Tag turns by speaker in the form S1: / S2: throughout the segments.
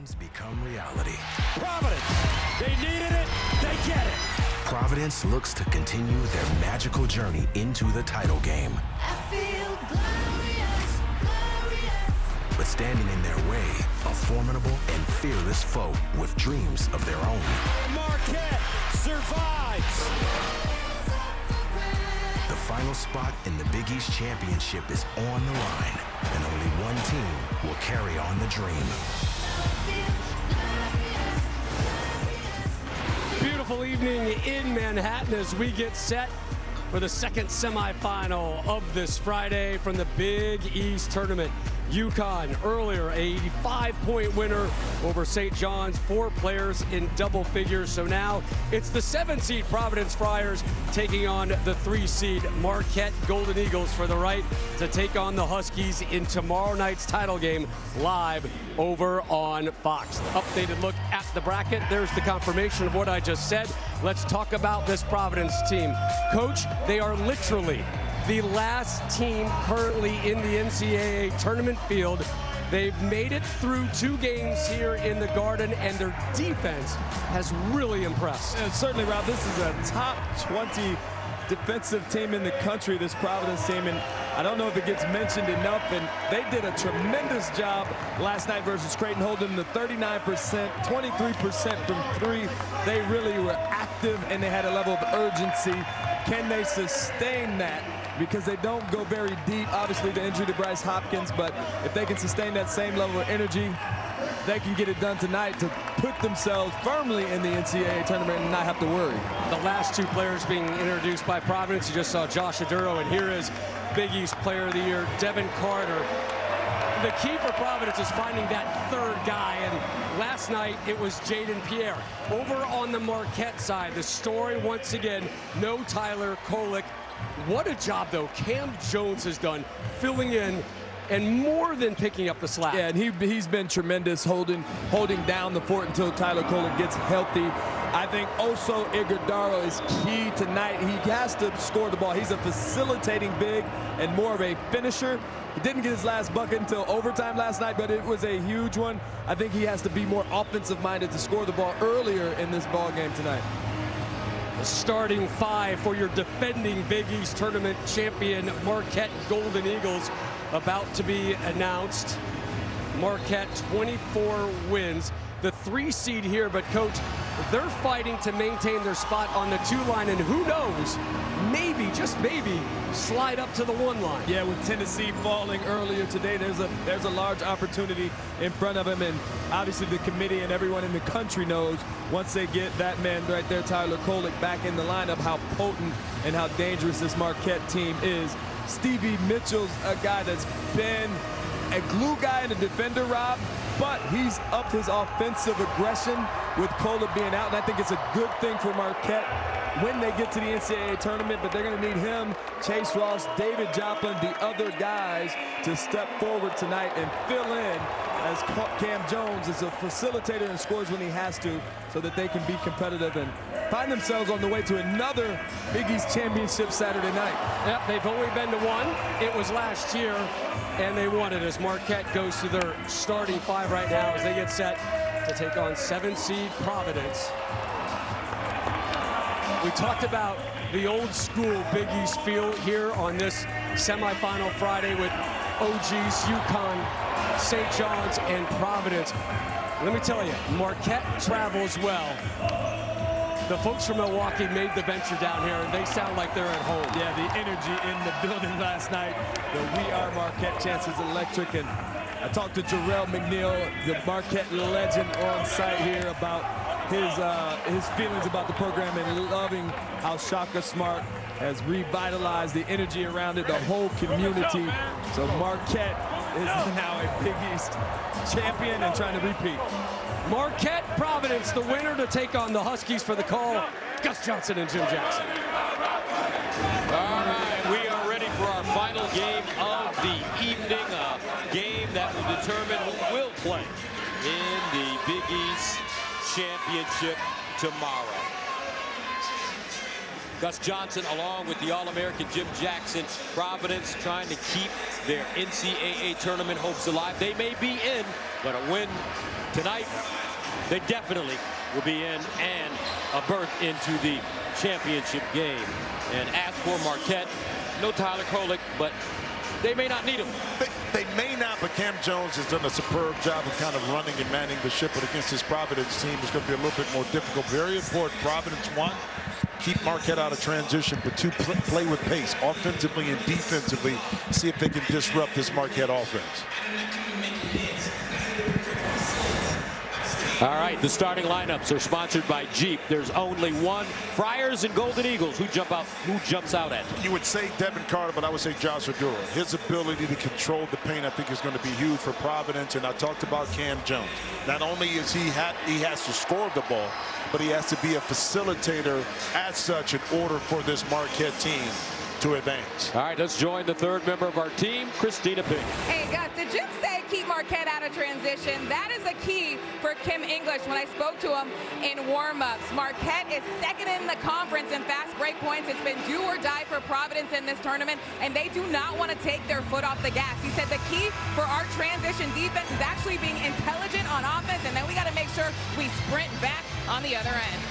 S1: dreams become reality.
S2: Providence, they needed it, they get it.
S1: Providence looks to continue their magical journey into the title game.
S3: I feel glorious, glorious.
S1: But standing in their way, a formidable and fearless foe with dreams of their own.
S2: Marquette survives.
S1: The final spot in the Big East Championship is on the line, and only one team will carry on the dream.
S4: Beautiful evening in Manhattan as we get set for the second semifinal of this Friday from the Big East Tournament. UConn earlier, a 5-point winner over St. John's, 4 players in double figures. So now it's the 7-seed Providence Friars taking on the 3-seed Marquette Golden Eagles for the right to take on the Huskies in tomorrow night's title game live over on Fox. Updated look at the bracket. There's the confirmation of what I just said. Let's talk about this Providence team. Coach, they are literally the last team currently in the NCAA tournament field. They've made it through 2 games here in the Garden, and their defense has really impressed.
S5: And certainly, Rob, this is a top 20 defensive team in the country, this Providence team, and I don't know if it gets mentioned enough, and they did a tremendous job last night versus Creighton, holding the 39%, 23% from 3. They really were active, and they had a level of urgency. Can they sustain that? Because they don't go very deep. Obviously, the injury to Bryce Hopkins, but if they can sustain that same level of energy, they can get it done tonight to put themselves firmly in the NCAA tournament and not have to worry.
S4: The last 2 players being introduced by Providence, you just saw Josh Aduro, and here is Big East Player of the Year, Devin Carter. The key for Providence is finding that 3rd guy, and last night it was Jaden Pierre. Over on the Marquette side, the story once again, no Tyler Kolek. What a job, though, Cam Jones has done, filling in and more than picking up the slack.
S5: Yeah, and he's been tremendous, holding down the fort until Tyler Kolek gets healthy. I think Oso Ighodaro is key tonight. He has to score the ball. He's a facilitating big and more of a finisher. He didn't get his last bucket until overtime last night, but it was a huge one. I think he has to be more offensive-minded to score the ball earlier in this ball game tonight.
S4: The starting 5 for your defending Big East Tournament champion Marquette Golden Eagles about to be announced. Marquette 24 wins, the 3 seed here, but coach, they're fighting to maintain their spot on the 2 line, and who knows, maybe, just maybe, slide up to the 1 line.
S5: Yeah, with Tennessee falling earlier today, there's a large opportunity in front of him, and obviously the committee and everyone in the country knows once they get that man right there, Tyler Kolek, back in the lineup, how potent and how dangerous this Marquette team is. Stevie Mitchell's a guy that's been a glue guy and a defender, Rob, but he's upped his offensive aggression with Kolek being out, and I think it's a good thing for Marquette when they get to the NCAA tournament, but they're going to need him, Chase Ross, David Joplin, the other guys to step forward tonight and fill in as Cam Jones is a facilitator and scores when he has to so that they can be competitive and find themselves on the way to another Big East Championship Saturday night.
S4: Yep, they've only been to 1. It was last year, and they won it as Marquette goes to their starting 5 right now as they get set to take on 7-seed Providence. We talked about the old school Big East feel here on this semifinal Friday with OGs, UConn, St. John's, and Providence. Let me tell you, Marquette travels well. The folks from Milwaukee made the venture down here, and they sound like they're at home.
S5: Yeah, the energy in the building last night, the We Are Marquette chants is electric, and I talked to Jarrell McNeil, the Marquette legend, on site here about his feelings about the program and loving how Shaka Smart has revitalized the energy around it, the whole community. So Marquette is now a Big East champion and trying to repeat.
S4: Marquette, Providence, the winner to take on the Huskies for the call. Gus Johnson and Jim Jackson.
S6: All right, we are ready for our final game of the evening, a game that will determine who will play in the Big East Championship tomorrow. Gus Johnson along with the All-American Jim Jackson. Providence trying to keep their NCAA tournament hopes alive. They may be in, but a win tonight, they definitely will be in, and a berth into the championship game. And as for Marquette, no Tyler Kolek, but they may not need him.
S7: They may not, but Cam Jones has done a superb job of kind of running and manning the ship. But against this Providence team, it's going to be a little bit more difficult. Very important. Providence, one, keep Marquette out of transition, but two, play with pace, offensively and defensively. See if they can disrupt this Marquette offense.
S6: All right, the starting lineups are sponsored by Jeep. There's only one. Friars and Golden Eagles. Who jumps out at you?
S7: You would say Devin Carter, but I would say Josh Oduro. His ability to control the paint, I think, is going to be huge for Providence. And I talked about Cam Jones. Not only is he has to score the ball, but he has to be a facilitator as such in order for this Marquette team to advance.
S6: All right, let's join the third member of our team, Christina Pink.
S8: Hey, Gus, did Jim say keep Marquette out of transition? That is a key for Kim English when I spoke to him in warm-ups. Marquette is second in the conference in fast break points. It's been do or die for Providence in this tournament, and they do not want to take their foot off the gas. He said the key for our transition defense is actually being intelligent on offense, and then we got to make sure we sprint back on the other end.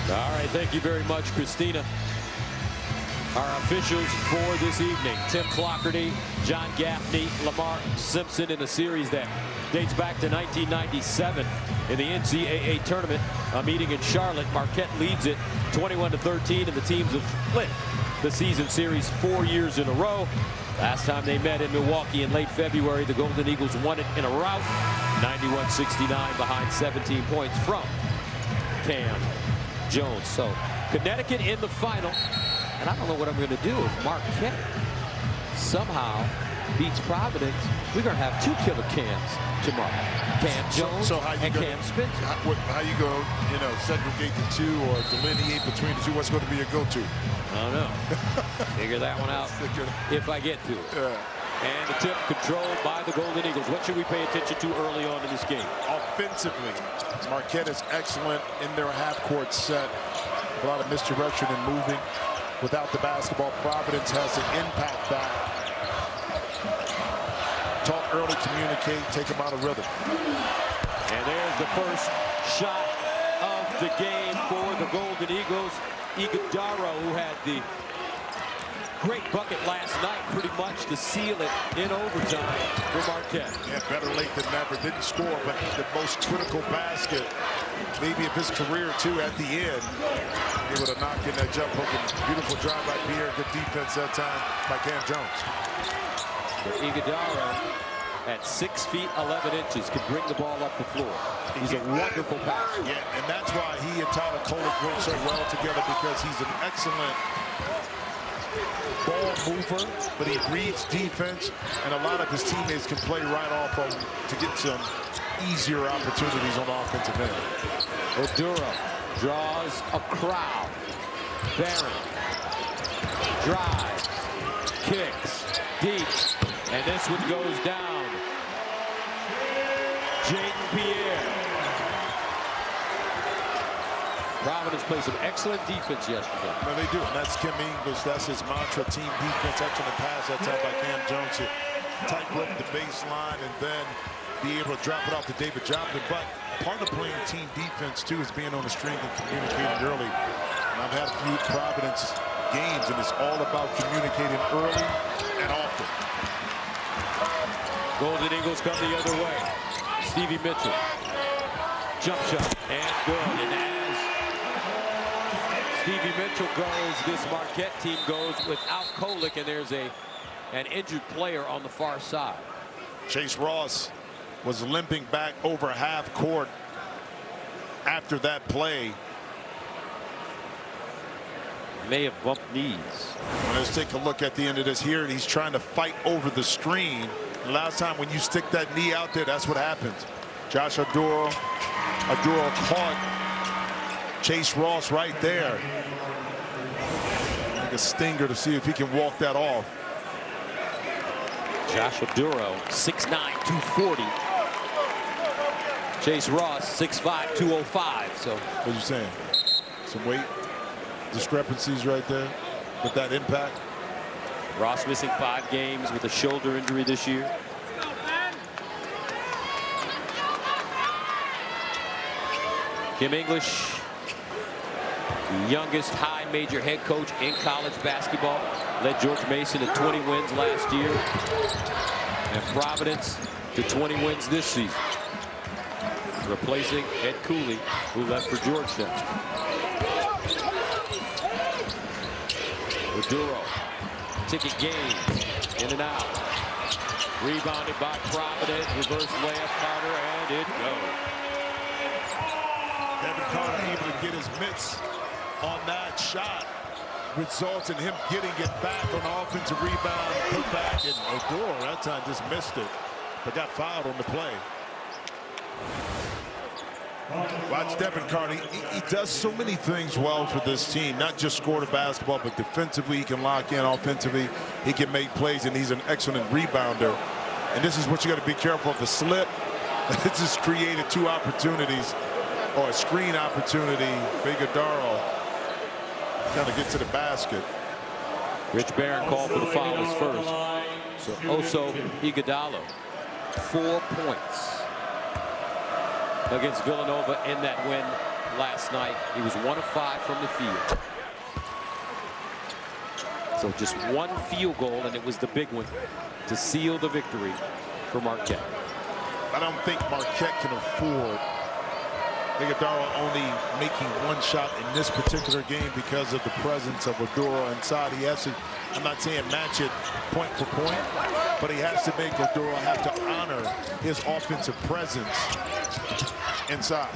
S6: All right, thank you very much, Christina. Our officials for this evening: Tim Clockerty, John Gaffney, Lamar Simpson, in a series that dates back to 1997 in the NCAA tournament. A meeting in Charlotte. Marquette leads it 21-13, and the teams have split the season series 4 years in a row. Last time they met in Milwaukee in late February, the Golden Eagles won it in a rout, 91-69, behind 17 points from Cam Jones. So Connecticut in the final. And I don't know what I'm going to do if Marquette somehow beats Providence. We're going to have two killer Cams tomorrow. Cam Jones and Cam Spencer.
S7: How you go, segregate the two or delineate between the two? What's going to be your go-to?
S6: I don't know. Figure that one out if I get to it.
S7: Yeah.
S6: And the tip controlled by the Golden Eagles. What should we pay attention to early on in this game?
S7: Offensively, Marquette is excellent in their half-court set. A lot of misdirection and moving. Without the basketball, Providence has to impact that. Talk early, communicate, take them out of rhythm.
S6: And there's the first shot of the game for the Golden Eagles. Iguodaro, who had the great bucket last night, pretty much to seal it in overtime for Marquette.
S7: Yeah, better late than never. Didn't score, but the most critical basket, maybe of his career, too, at the end. Able to knock in that jump hook. Beautiful drive by Pierre. Good defense that time by Cam Jones.
S6: But Iguodaro, at 6 feet 11 inches, can bring the ball up the floor. He's a wonderful passer.
S7: Yeah, and that's why he and Tyler Kolek work so well together, because he's an excellent ball mover, but he reads defense, and a lot of his teammates can play right off of him to get some easier opportunities on the offensive end.
S6: Oduro draws a crowd. Barron drives, kicks deep, and this one goes down. Jaden Pierre. Providence played some excellent defense yesterday.
S7: No, they do, and that's Kim English. That's his mantra: team defense. Excellent pass that time by Cam Jones to tightrope the baseline and then be able to drop it off to David Joplin. But part of playing team defense, too, is being on the string and communicating early. And I've had a few Providence games, and it's all about communicating early and often.
S6: Golden Eagles come the other way. Stevie Mitchell. Jump shot, and good. And as Stevie Mitchell goes, this Marquette team goes without Kolek, and there's an injured player on the far side.
S7: Chase Ross was limping back over half court after that play.
S6: May have bumped knees.
S7: Well, let's take a look at the end of this here. He's trying to fight over the screen. Last time when you stick that knee out there, that's what happens. Josh Oduro caught Chase Ross right there. Like a stinger to see if he can walk that off.
S6: Josh Oduro, 6'9", 240. Chase Ross, 6'5", 205. So
S7: what are you saying? Some weight? discrepancies right there with that impact.
S6: Ross missing 5 games with a shoulder injury this year. Kim English, the youngest high major head coach in college basketball, led George Mason to 20 wins last year, and Providence to 20 wins this season, replacing Ed Cooley, who left for Georgetown. Maduro, ticket game, in and out. Rebounded by Providence, reverse layup, Carter, and it goes.
S7: Devin Carter able to get his mitts on that shot. Results in him getting it back on offensive rebound, put back, and Oduro that time just missed it, but got fouled on the play. Watch Devin Carter. He does so many things well for this team, not just score the basketball, but defensively he can lock in, offensively he can make plays, and he's an excellent rebounder. And this is what you got to be careful of, the slip. It just created 2 opportunities, or a screen opportunity. Bigodaro trying to get to the basket.
S6: Rich Barron called for the fouls first. So Oso Iguodala, 4 points against Villanova in that win last night. He was 1 of 5 from the field. So just 1 field goal, and it was the big one to seal the victory for Marquette.
S7: I don't think Marquette can afford Iguodala only making 1 shot in this particular game because of the presence of Oduro inside. He has to, I'm not saying match it point for point, but he has to make Oduro have to honor his offensive presence inside.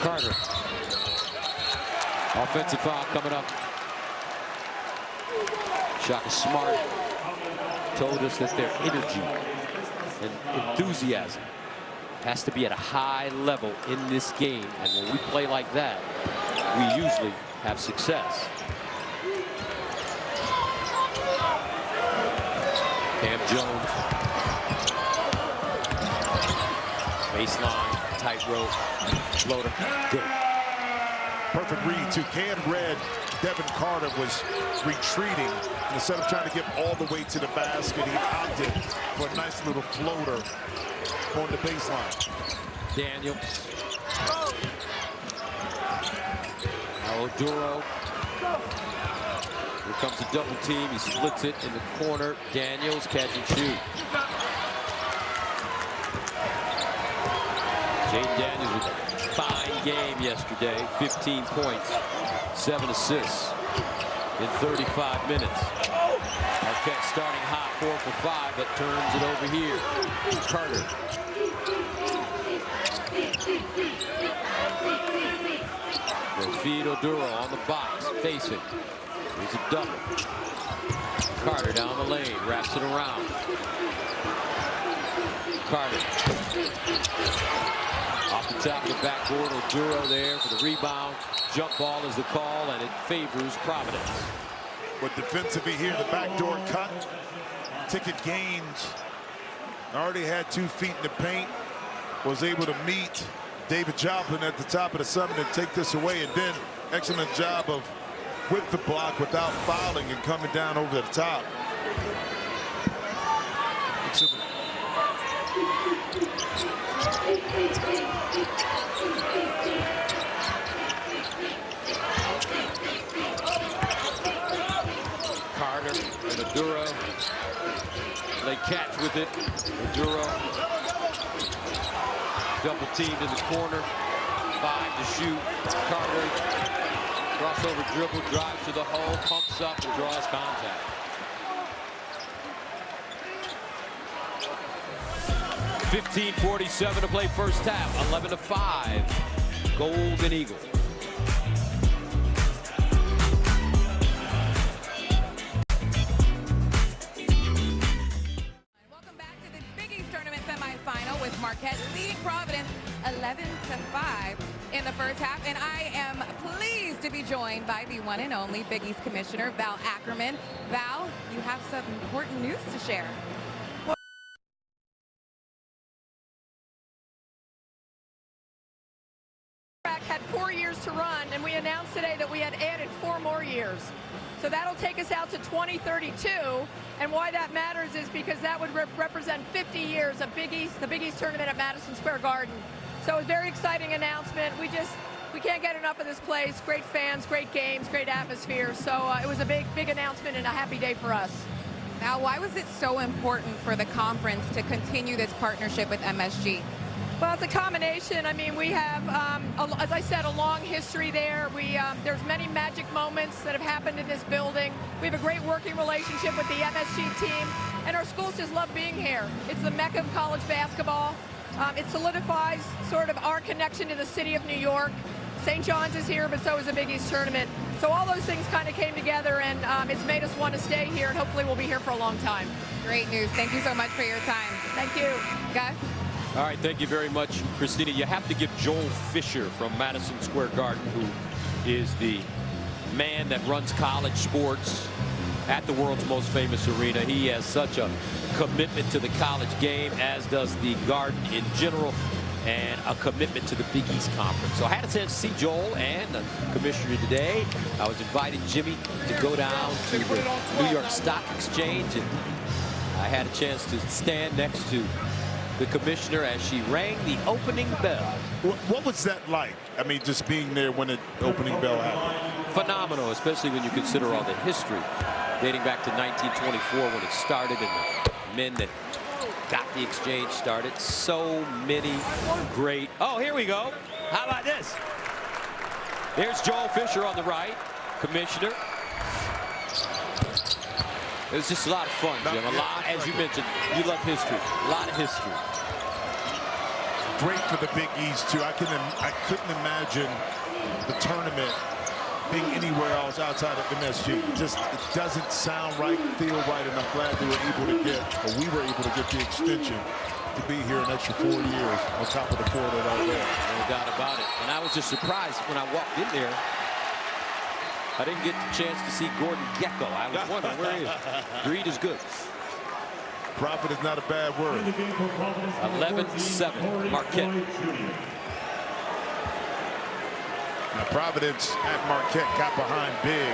S6: Carter. Offensive foul coming up. Shaka Smart told us that their energy and enthusiasm has to be at a high level in this game, and when we play like that, we usually have success. Cam Jones, baseline, tightrope, floater, good.
S7: Perfect read to Cam read. Devin Carter was retreating. Instead of trying to get all the way to the basket, he opted for a nice little floater on the baseline.
S6: Daniel. Now Oduro. Here comes a double team. He splits it in the corner. Daniels catch and shoot. Jaden Daniels with a fine game yesterday. 15 points, 7 assists in 35 minutes. Marquette starting hot, 4 for 5, but turns it over here. Carter. They'll feed Oduro on the box, facing. Here's a double. Carter down the lane, wraps it around. Carter. Off the top of the backboard, Oduro there for the rebound. Jump ball is the call, and it favors Providence.
S7: But defensively here, the backdoor cut. Ticket gains. Already had 2 feet in the paint. Was able to meet David Joplin at the top of the summit and take this away. And then excellent job of with the block without fouling and coming down over the top.
S6: Carter and Oduro. They catch with it. Oduro double teamed in the corner. 5 to shoot. Carter crossover dribble, drives to the hole, pumps up and draws contact. .47 to play first half. 11 to 5. Golden Eagles.
S8: Welcome back to the Big East Tournament semifinal with Marquette leading Providence 11 to 5 in the first half. And I am pleased to be joined by the one and only Big East Commissioner, Val Ackerman. Val, you have some important news to share.
S9: 4 years to run, and we announced today that we had added 4 more years. So that'll take us out to 2032, and why that matters is because that would represent 50 years of the Big East tournament at Madison Square Garden. So a very exciting announcement. We can't get enough of this place. Great fans, great games, great atmosphere. So it was a big announcement and a happy day for us.
S8: Now, why was it so important for the conference to continue this partnership with MSG?
S9: Well, it's a combination. I mean, we have, as I said, a long history there. There's many magic moments that have happened in this building. We have a great working relationship with the MSG team, and our schools just love being here. It's the mecca of college basketball. It solidifies sort of our connection to the city of New York. St. John's is here, but so is the Big East tournament. So all those things kind of came together, and it's made us want to stay here, and hopefully we'll be here for a long time.
S8: Great news. Thank you so much for your time.
S9: Thank you.
S8: Gus?
S6: All right, thank you very much, Christina. You have to give Joel Fisher from Madison Square Garden, who is the man that runs college sports at the world's most famous arena. He has such a commitment to the college game, as does the Garden in general, and a commitment to the Big East Conference. So I had a chance to see Joel and the commissioner today. I was inviting Jimmy to go down to the New York Stock Exchange, and I had a chance to stand next to the commissioner as she rang the opening bell.
S7: What was that like? I mean, just being there when the opening bell happened.
S6: Phenomenal, especially when you consider all the history dating back to 1924 when it started, and the men that got the exchange started. So many great. Oh, here we go. How about this? There's Joel Fisher on the right, commissioner. It was just a lot of fun, Jim. A lot, as you mentioned, you love history. A lot of history.
S7: Great for the Big East too. I couldn't imagine the tournament being anywhere else outside of MSG. It doesn't sound right, feel right, and I'm glad they were able to get, or we were able to get the extension to be here an extra 4 years on top of the 4 that are there.
S6: No doubt about it. And I was just surprised when I walked in there. I didn't get the chance to see Gordon Gekko. I was wondering where he is. Greed is good.
S7: Profit is not a bad word.
S6: 11-7, Marquette.
S7: Now Providence at Marquette got behind big,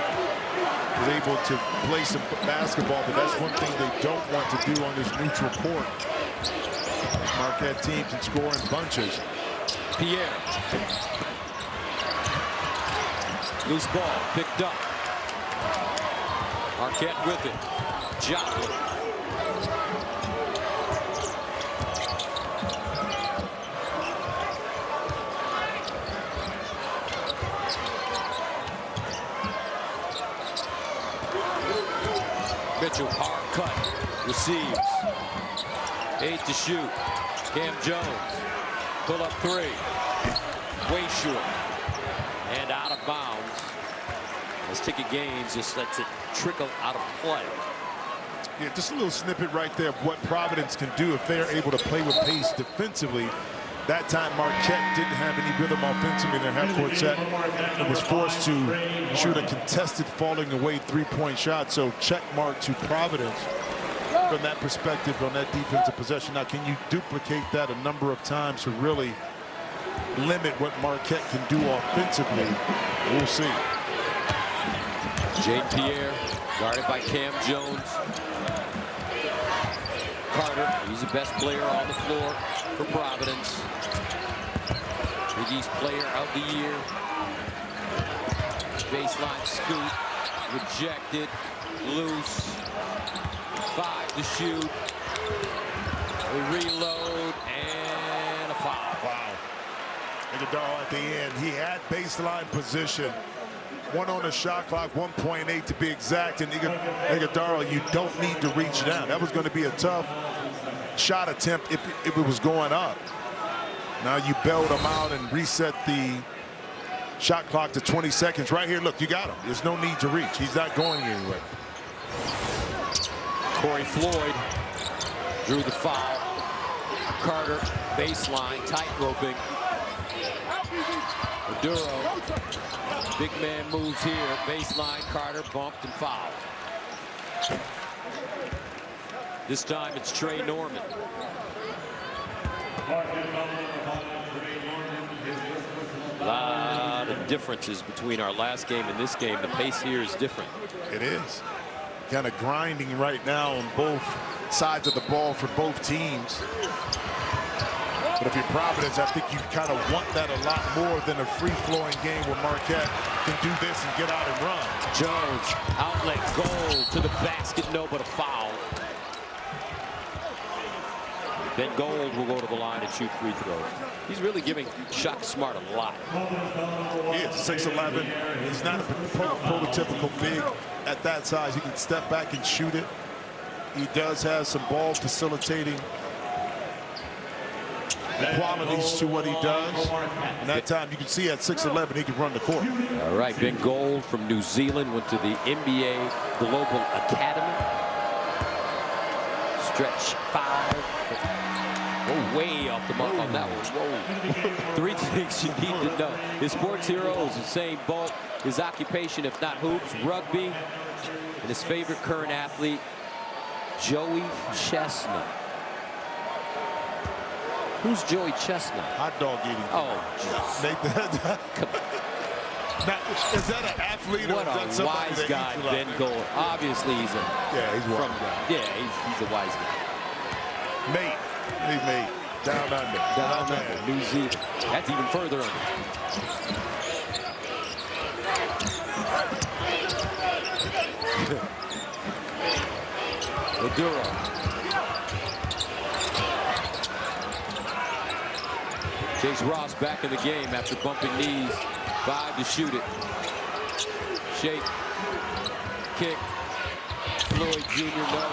S7: was able to play some basketball, but that's one thing they don't want to do on this neutral court. Marquette teams can score in bunches.
S6: Pierre. Loose ball picked up. Marquette with it. Joplin. Mitchell, hard cut, receives. 8 to shoot. Cam Jones, pull up 3. Way short. And out of bounds. As Ticket Gaines just lets it trickle out of play.
S7: Yeah, just a little snippet right there of what Providence can do if they're able to play with pace defensively. That time Marquette didn't have any rhythm offensively in their half-court set and was forced to shoot a contested falling away 3-point shot. So check mark to Providence from that perspective on that defensive possession. Now, can you duplicate that a number of times to really limit what Marquette can do offensively? We'll see.
S6: Jade Pierre guarded by Cam Jones. Carter, he's the best player on the floor for Providence. Big East player of the year. Baseline scoop, rejected, loose. 5 to shoot. We reload, and a foul.
S7: Wow. Iguodala at the end, he had baseline position. 1 on the shot clock, 1.8 to be exact. And Iguodala, you don't need to reach down. That was going to be a tough shot attempt if it was going up. Now you bailed him out and reset the shot clock to 20 seconds. Right here, look, you got him. There's no need to reach. He's not going anywhere.
S6: Corey Floyd drew the foul. Carter, baseline, tight roping. Maduro, big man moves here. Baseline, Carter bumped and fouled. This time it's Trey Norman. A lot differences between our last game and this game. The pace here is different.
S7: It is. Kind of grinding right now on both sides of the ball for both teams. But if you're Providence, I think you kind of want that a lot more than a free-flowing game where Marquette can do this and get out and run.
S6: Jones, outlet, goal to the basket, no, but a foul. Then Gold will go to the line and shoot free throws. He's really giving Shaq Smart a lot.
S7: He is 6'11". He's not a prototypical big at that size. He can step back and shoot it. He does have some ball facilitating qualities to what he does. And that time you can see at 6'11" he can run the court.
S6: All right, Ben Gold from New Zealand went to the NBA Global Academy. Stretch 5. Oh, way off the mark on that one. Whoa. 3 things you need to know. His sports hero is Usain Bolt. His occupation, if not hoops, rugby. And his favorite current athlete, Joey Chestnut. Who's Joey Chestnut?
S7: Hot dog eating.
S6: Oh,
S7: now, is that an athlete
S6: what
S7: or is that
S6: a wise guy, Ben Gold. Obviously, he's a he's a wise guy.
S7: Mate, he's mate. Down under.
S6: Down under. New Zealand. That's even further under. Oduro. Chase Ross back in the game after bumping knees. 5 to shoot it. Shake. Kick. Floyd Jr. no.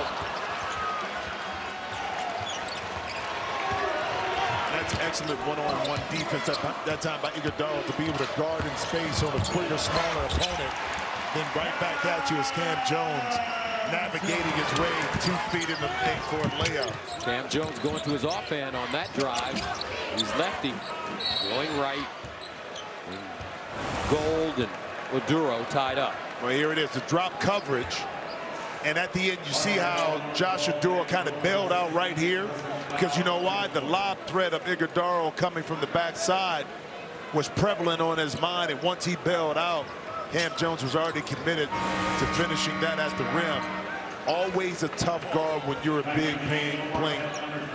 S7: That's excellent one-on-one defense that time by Iguodala to be able to guard in space on a quicker, smaller opponent. Then right back at you is Cam Jones navigating his way 2 feet in the paint for a layup.
S6: Cam Jones going to his offhand on that drive. He's lefty, going right. Gold and Oduro tied up.
S7: Well, here it is, the drop coverage. And at the end, you see how Josh Oduro kind of bailed out right here. Because you know why? The lob threat of Iguodala coming from the backside was prevalent on his mind. And once he bailed out, Cam Jones was already committed to finishing that at the rim. Always a tough guard when you're a big playing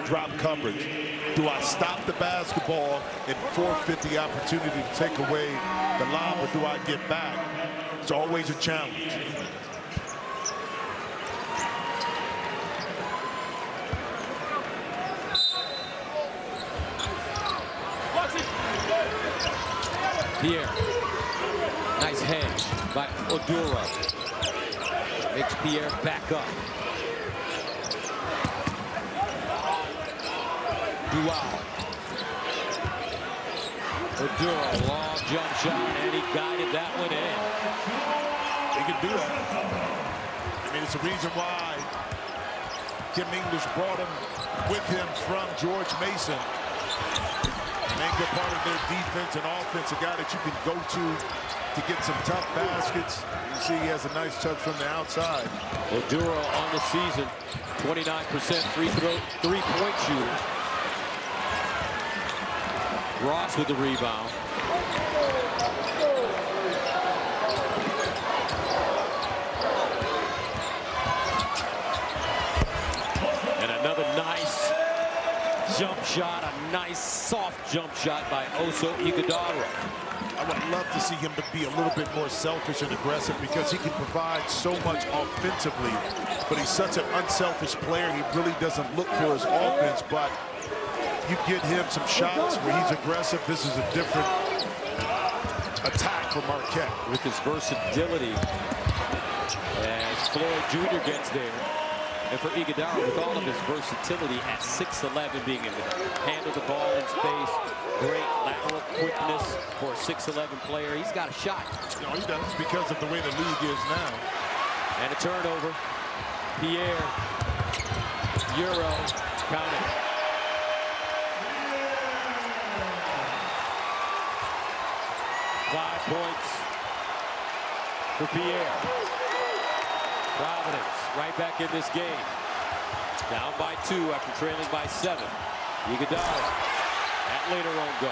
S7: drop coverage. Do I stop the basketball and forfeit the opportunity to take away the lob, or do I get back? It's always a challenge.
S6: Pierre. Nice hedge by Oduro. Makes Pierre back up. Dual. Oduro, long jump shot, and he guided that one in.
S7: He can do that. I mean, it's the reason why Kim English brought him with him from George Mason. Main good part of their defense and offense, a guy that you can go to get some tough baskets. You see he has a nice touch from the outside.
S6: Oduro on the season, 29% three-point shooter. Ross with the rebound. And another nice jump shot, a nice soft jump shot by Oso Iguodala.
S7: I would love to see him to be a little bit more selfish and aggressive because he can provide so much offensively, but he's such an unselfish player. He really doesn't look for his offense, but you get him some shots where he's aggressive. This is a different attack for Marquette.
S6: With his versatility, as Floyd Jr. gets there. And for Iguodala, with all of his versatility at 6'11", being able to handle the ball in space, great lateral quickness for a 6'11" player. He's got a shot.
S7: No, he does. It's because of the way the league is now.
S6: And a turnover. Pierre. Euro. Counting. Five points for Pierre. Providence right back in this game. Down by 2 after trailing by 7. Iguodala. That later won't go.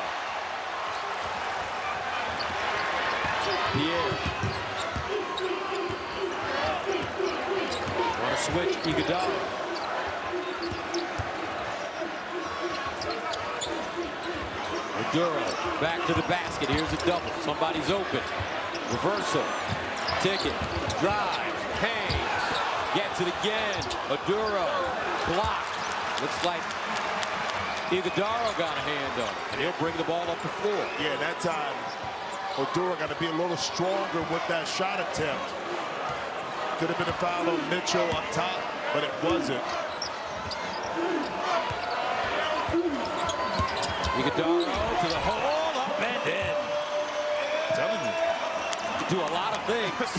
S6: Pierre. On a switch, Iguodala. Oduro back to the basket. Here's a double. Somebody's open. Reversal. Ticket. Drive. Hangs. Gets it again. Oduro. Block. Looks like Iguodala got a hand on it. And he'll bring the ball up the floor.
S7: Yeah, that time, Oduro got to be a little stronger with that shot attempt. Could have been a foul on Mitchell up top, but it wasn't.
S6: Iguodala to the hole, up and in.
S7: I'm telling you.
S6: Do a lot of things.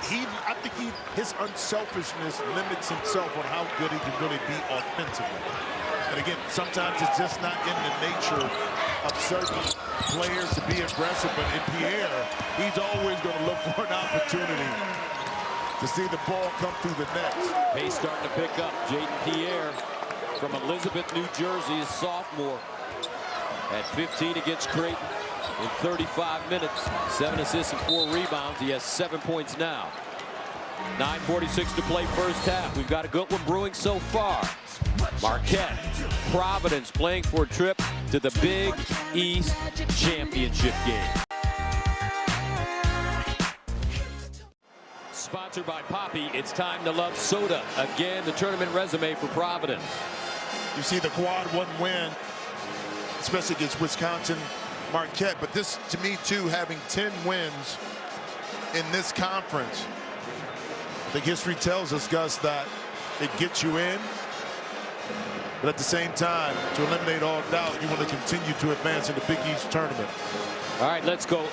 S7: I think his unselfishness limits himself on how good he can really be offensively. And again, sometimes it's just not in the nature of certain players to be aggressive, but in Pierre, he's always going to look for an opportunity to see the ball come through the net.
S6: Pace starting to pick up. Jaden Pierre from Elizabeth, New Jersey, is sophomore. At 15 against Creighton in 35 minutes. 7 assists and 4 rebounds. He has 7 points now. 9:46 to play first half. We've got a good one brewing so far. Marquette, Providence playing for a trip to the Big East Championship game. Sponsored by Poppy, it's time to love soda. Again, the tournament resume for Providence.
S7: You see the quad one win, especially against Wisconsin, Marquette. But this, to me, too, having 10 wins in this conference, I think history tells us, Gus, that it gets you in. But at the same time, to eliminate all doubt, you want to continue to advance in the Big East tournament.
S6: All right, let's go.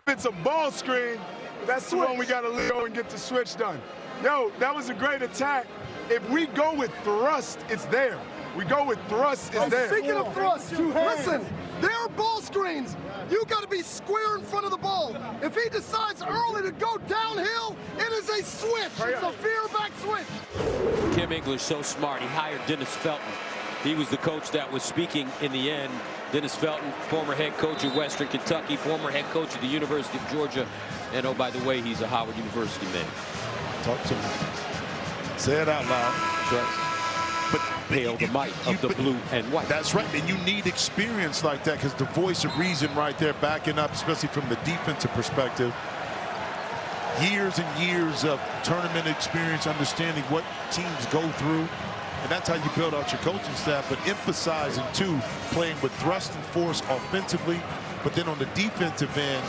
S10: It's a ball screen. That's the one we got to go and get the switch done. Yo, that was a great attack. If we go with thrust, it's there. We go with thrust, it's there.
S11: Speaking of thrust, listen, there are ball screens. You got to be square in front of the ball. If he decides early to go downhill, it is a switch. It's a veer back switch.
S6: Kim English, so smart. He hired Dennis Felton. He was the coach that was speaking in the end. Dennis Felton, former head coach at Western Kentucky, former head coach at the University of Georgia. And oh, by the way, he's a Howard University man.
S7: Talk to me. Say it out loud.
S6: Right. But hail the might of the blue and white.
S7: That's right, and you need experience like that, because the voice of reason right there backing up, especially from the defensive perspective. Years and years of tournament experience, understanding what teams go through. And that's how you build out your coaching staff, but emphasizing, too, playing with thrust and force offensively, but then on the defensive end,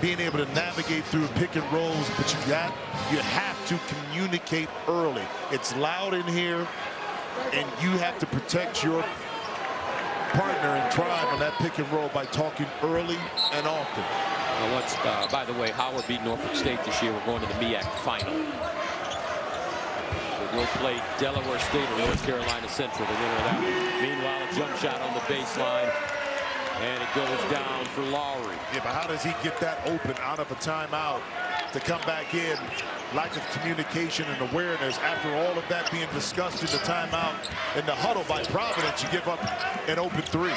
S7: being able to navigate through pick and rolls, but you have to communicate early. It's loud in here, and you have to protect your partner and tribe on that pick and roll by talking early and often.
S6: By the way, Howard beat Norfolk State this year. We're going to the MEAC final. We'll play Delaware State or North Carolina Central, the winner of that one. Meanwhile, a jump shot on the baseline, and it goes down for Lowry.
S7: Yeah, but how does he get that open out of a timeout to come back in? Lack of communication and awareness after all of that being discussed in the timeout in the huddle by Providence. You give up an open three.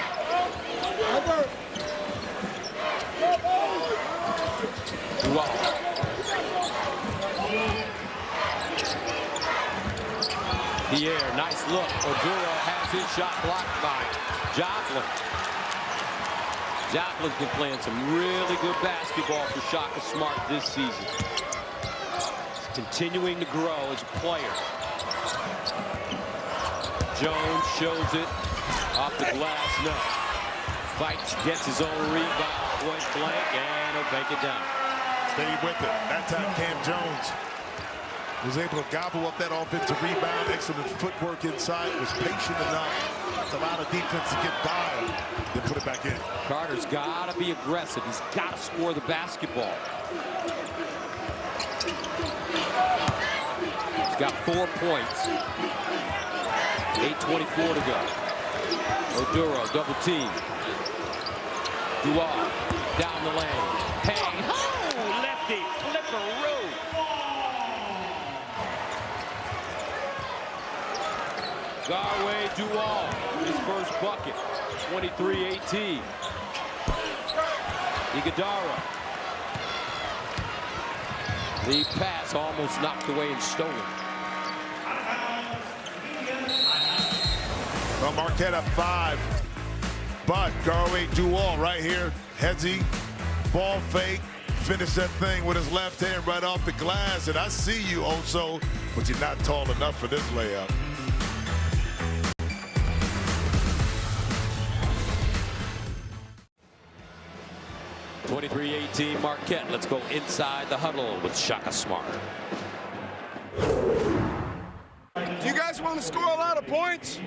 S6: Wow. Pierre, nice look. Oduro has his shot blocked by Joplin. Joplin's been playing some really good basketball for Shaka Smart this season. He's continuing to grow as a player. Jones shows it off the glass. No. Fights, gets his own rebound, point blank, and he'll make it down.
S7: Stay with it. That time Cam Jones was able to gobble up that offensive rebound. Excellent footwork inside. Was patient enough to allow the defense to get by and put it back in.
S6: Carter's got to be aggressive. He's got to score the basketball. He's got 4 points. 8:24 to go. Oduro, double team. Duarte down the lane. Payne. Oh, lefty flipperoo. Garway Dual, his first bucket, 23-18. Iguodala. The pass almost knocked away and stolen.
S7: Well, Marquette up 5, but Garway Dual right here. Headsy, ball fake, finish that thing with his left hand right off the glass. And I see you, Oso, but you're not tall enough for this layup.
S6: (23-18) Marquette. Let's go inside the huddle with Shaka Smart.
S10: You guys want to score a lot of points?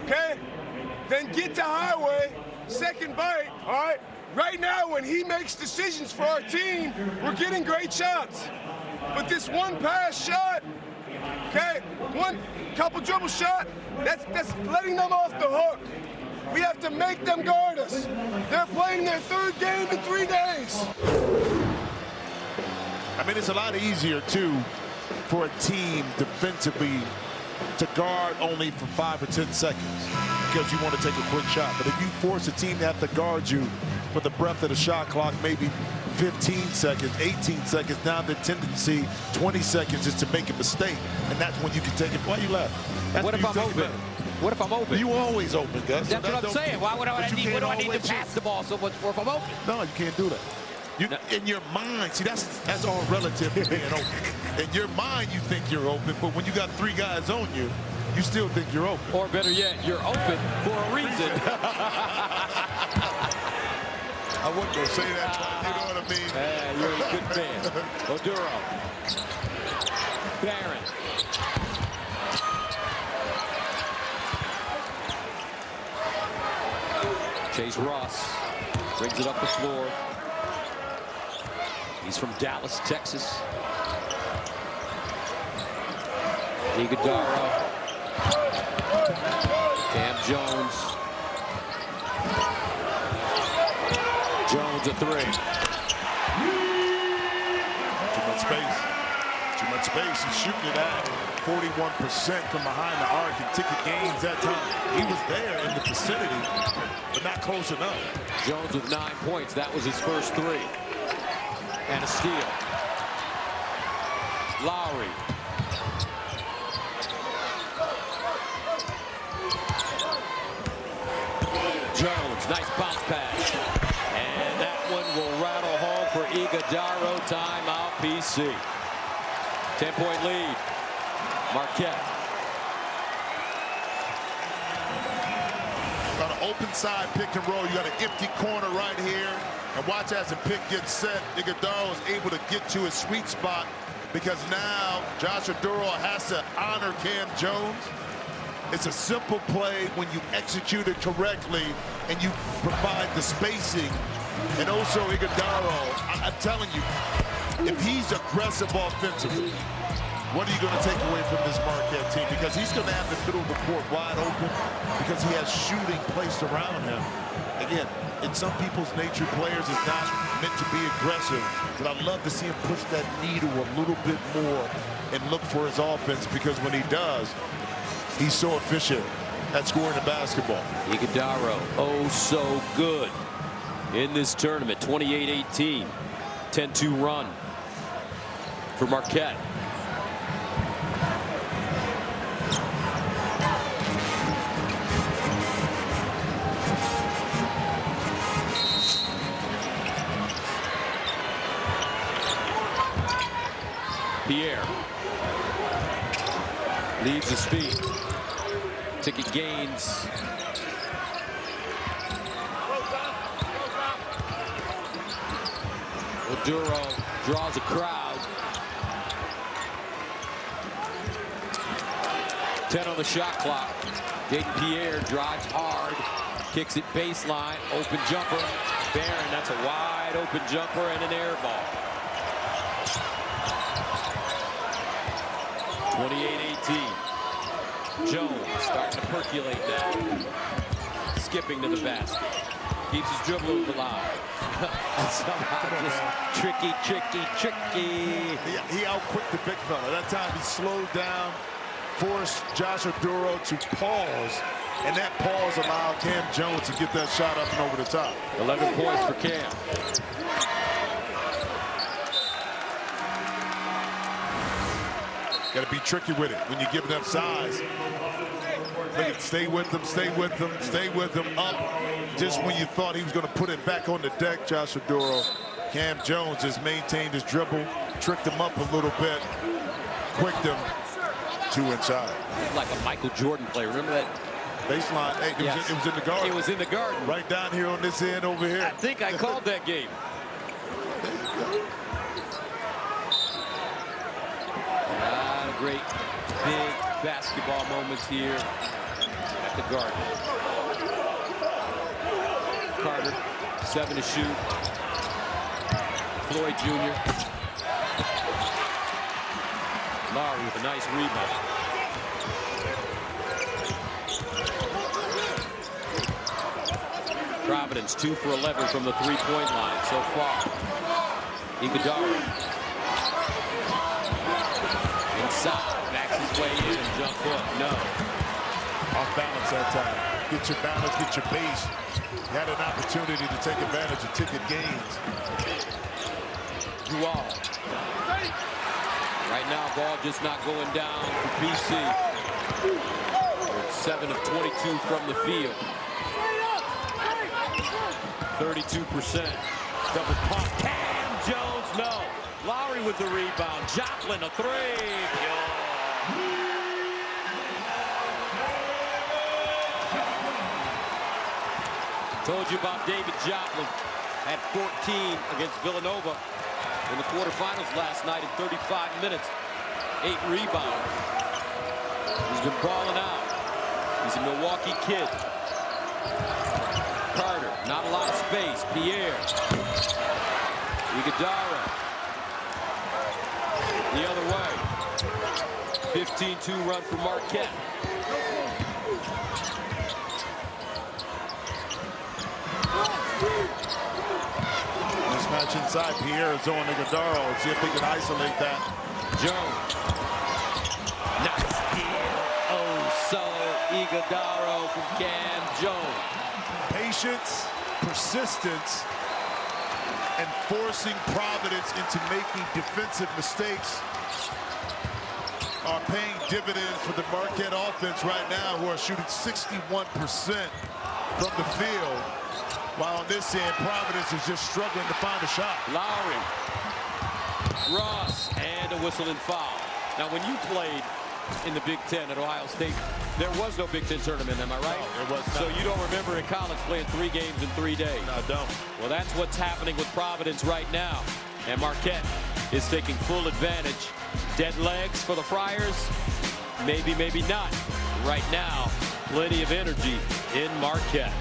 S10: Okay? Then get to Highway, second bite, all right? Right now, when he makes decisions for our team, we're getting great shots. But this one pass shot, okay, one couple dribble shot, that's letting them off the hook. We have to make them guard us. They're playing their 3rd game in 3 days.
S7: I mean, it's a lot easier, too, for a team defensively to guard only for 5 or 10 seconds because you want to take a quick shot. But if you force a team to have to guard you for the breadth of the shot clock, maybe 15 seconds, 18 seconds, now the tendency, 20 seconds, is to make a mistake. And that's when you can take it. Why you laugh?
S6: What if I'm open? What if I'm open?
S7: You always open, Gus.
S6: That's what I'm saying. Why would I need? What do I need to pass the ball so much for if I'm open?
S7: No, you can't do that. In your mind, see, that's all relative to being open. In your mind, you think you're open, but when you got 3 guys on you, you still think you're open.
S6: Or better yet, you're open for a reason.
S7: I wouldn't go say that, you know what I mean?
S6: You're a good man. Oduro. Barron. Chase Ross brings it up the floor. He's from Dallas, Texas. Iguodala. Cam Jones. Jones a 3.
S7: Too much space. Too much space. He's shooting it at 41% from behind the arc and ticket gains that time. He was there in the vicinity, but not close enough.
S6: Jones with 9 points. That was his first 3. And a steal. Lowry. Jones, nice bounce pass. And that one will rattle home for Iguodala. Timeout, PC. 10-point lead. Marquette.
S7: Got an open side pick and roll. You got an empty corner right here. And watch as the pick gets set. Iguodala is able to get to his sweet spot because now Josh Oduro has to honor Cam Jones. It's a simple play when you execute it correctly and you provide the spacing. And also Iguodala, I'm telling you, if he's aggressive offensively, what are you going to take away from this Marquette team? Because he's going to have the middle of the court wide open because he has shooting placed around him. Again, in some people's nature, players is not meant to be aggressive, but I'd love to see him push that needle a little bit more and look for his offense because when he does, he's so efficient at scoring the basketball.
S6: Iguodala, oh so good in this tournament. 28-18, 10-2 run for Marquette. Pierre leaves his feet. Ticket gains. Oduro draws a crowd. 10 on the shot clock. Dayton Pierre drives hard, kicks it baseline, open jumper. Barron, that's a wide open jumper and an air ball. 28-18. Jones starting to percolate now. Skipping to the basket. Keeps his dribble alive. And somehow just tricky.
S7: He outquicked the big fella. That time he slowed down, forced Josh Oduro to pause, and that pause allowed Cam Jones to get that shot up and over the top.
S6: 11 points for Cam.
S7: Got to be tricky with it when you give enough size. Look at, stay with them, stay with them, stay with them, up. Just when you thought he was going to put it back on the deck, Josh Oduro, Cam Jones just maintained his dribble, tricked him up a little bit, quicked him to inside.
S6: Like a Michael Jordan play. Remember that?
S7: Baseline, hey, it was in the garden.
S6: It was in the garden.
S7: Right down here on this end over here.
S6: I think I called that game. Great big basketball moments here at the Garden. Carter, 7 to shoot. Floyd Jr. Lowry with a nice rebound. Providence 2 for 11 from the three-point line so far. Iguodala. Inside, backs his way in, jump hook, no.
S7: Off balance that time. Get your balance, get your base. You had an opportunity to take advantage of ticket gains.
S6: Dual. Right now, ball just not going down for BC. 7 of 22 from the field. 32%. Double pump. Cam Jones, no. Lowry with the rebound. Joplin, a three. Told you about David Joplin. Had 14 against Villanova in the quarterfinals last night in 35 minutes. 8 rebounds. He's been balling out. He's a Milwaukee kid. Carter, not a lot of space. Pierre. Iguodala. The other way. 15-2 run for Marquette.
S7: Mismatch inside. Pierre is on Iguodala. See if they can isolate that.
S6: Jones. Nice steal. Oh, so Iguodala from Cam Jones.
S7: Patience, persistence, and forcing Providence into making defensive mistakes are paying dividends for the Marquette offense right now, who are shooting 61% from the field, while on this end, Providence is just struggling to find a shot.
S6: Lowry, Ross, and a whistle and foul. Now, when you played in the Big Ten at Ohio State, there was no Big Ten tournament, am I right?
S7: No, it was not.
S6: So you don't remember in college playing 3 games in 3 days?
S7: No, I don't.
S6: Well, that's what's happening with Providence right now. And Marquette is taking full advantage. Dead legs for the Friars? Maybe, maybe not. Right now, plenty of energy in Marquette.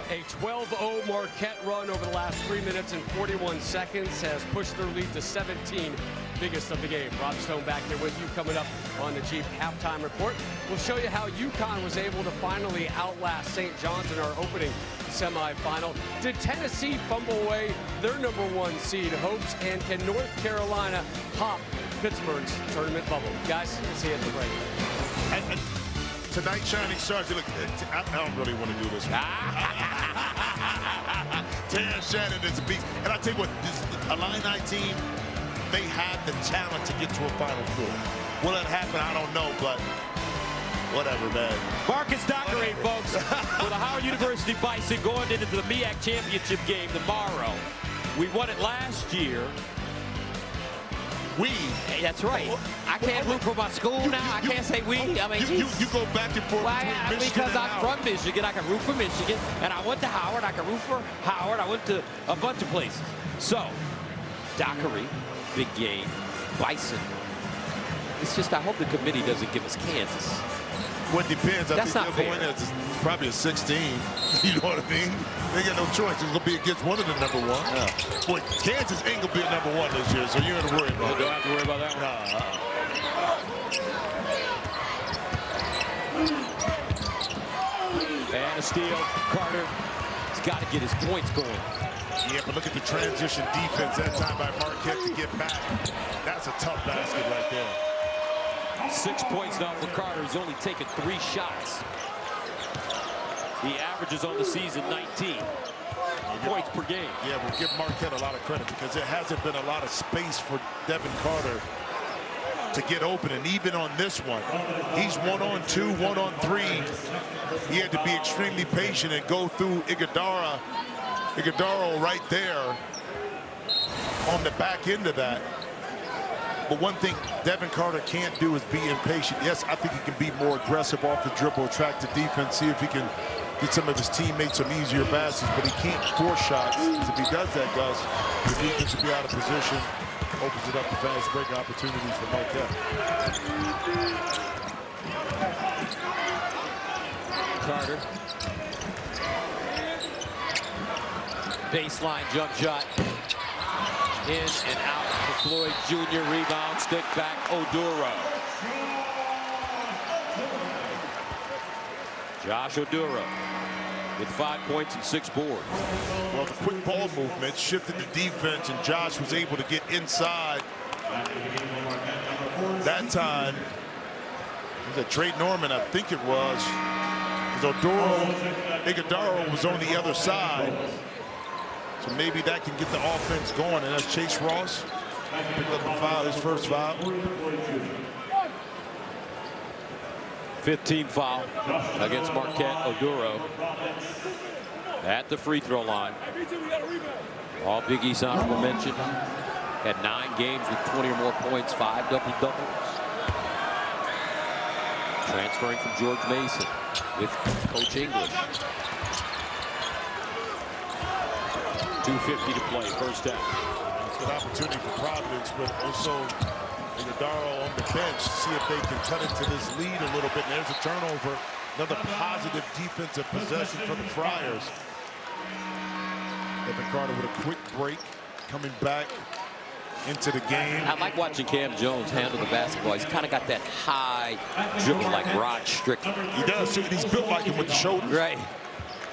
S4: A 12-0 Marquette run over the last 3 minutes and 41 seconds has pushed their lead to 17, biggest of the game. Rob Stone back here with you. Coming up on the Jeep halftime report, we'll show you how UConn was able to finally outlast St. John's in our opening semifinal. Did Tennessee fumble away their #1 seed hopes, and can North Carolina hop Pittsburgh's tournament bubble? Guys, let's see it at the break.
S7: And tonight, Shining Stars, look, I don't really want to do this one. Terrence Shannon is a beast. And I tell you what, this Illini team, they have the talent to get to a Final Four. Will it happen? I don't know, but whatever, man.
S6: Marcus Dockery, folks, for the Howard University Bison going into the MEAC championship game tomorrow. We won it last year. Hey, that's right. I can't root for my school now. I can't say we. I mean,
S7: you go back and forth between Michigan
S6: because
S7: and
S6: I'm from Michigan. I can root for Michigan. And I went to Howard. I can root for Howard. I went to a bunch of places. So, Dockery, big game. Bison. It's just I hope the committee doesn't give us Kansas.
S7: Well, it depends.
S6: That's not fair.
S7: It's probably a 16. You know what I mean? They got no choice. It's going to be against one of the #1. Yeah. Boy, Kansas ain't going to be a #1 this year, so you don't have to worry about
S6: Don't have to worry about that one. And a steal. Carter got to get his points going.
S7: Yeah, but look at the transition defense that time by Marquette to get back. That's a tough basket right there.
S6: 6 points now for Carter. He's only taken 3 shots. He averages on the season 19 points per game.
S7: Yeah, we'll give Marquette a lot of credit because there hasn't been a lot of space for Devin Carter to get open, and even on this one, he's 1-on-2, 1-on-3. He had to be extremely patient and go through Iguodaro right there on the back end of that. But one thing Devin Carter can't do is be impatient. Yes, I think he can be more aggressive off the dribble, attract the defense, see if he can get some of his teammates some easier baskets, but he can't force shots. If he does that, Gus, the defense will be out of position. Opens it up to fast break opportunities for Marquette.
S6: Carter. Baseline jump shot. In and out for Floyd Jr. Rebound, stick back, Oduro. Josh Oduro with 5 points and 6 boards.
S7: Well, the quick ball movement shifted the defense, and Josh was able to get inside. That time, was it Trey Norman? I think it was. Iguodaro was on the other side. So maybe that can get the offense going, and that's Chase Ross. Pick up the foul, his first foul.
S6: 15 foul against Marquette. Oduro at the free throw line. All Big East honorable mention. Had 9 games with 20 or more points, 5 double-doubles. Transferring from George Mason with Coach English. 2:50 to play, first half.
S7: It's an opportunity for Providence, but also Iguodaro on the bench to see if they can cut into this lead a little bit. And there's a turnover. Another positive defensive possession for the Friars. Devin Carter with a quick break, coming back into the game.
S6: I like watching Cam Jones handle the basketball. He's kind of got that high dribble like Rod Strickland.
S7: He does, too. He's built like him with the shoulders.
S6: Right.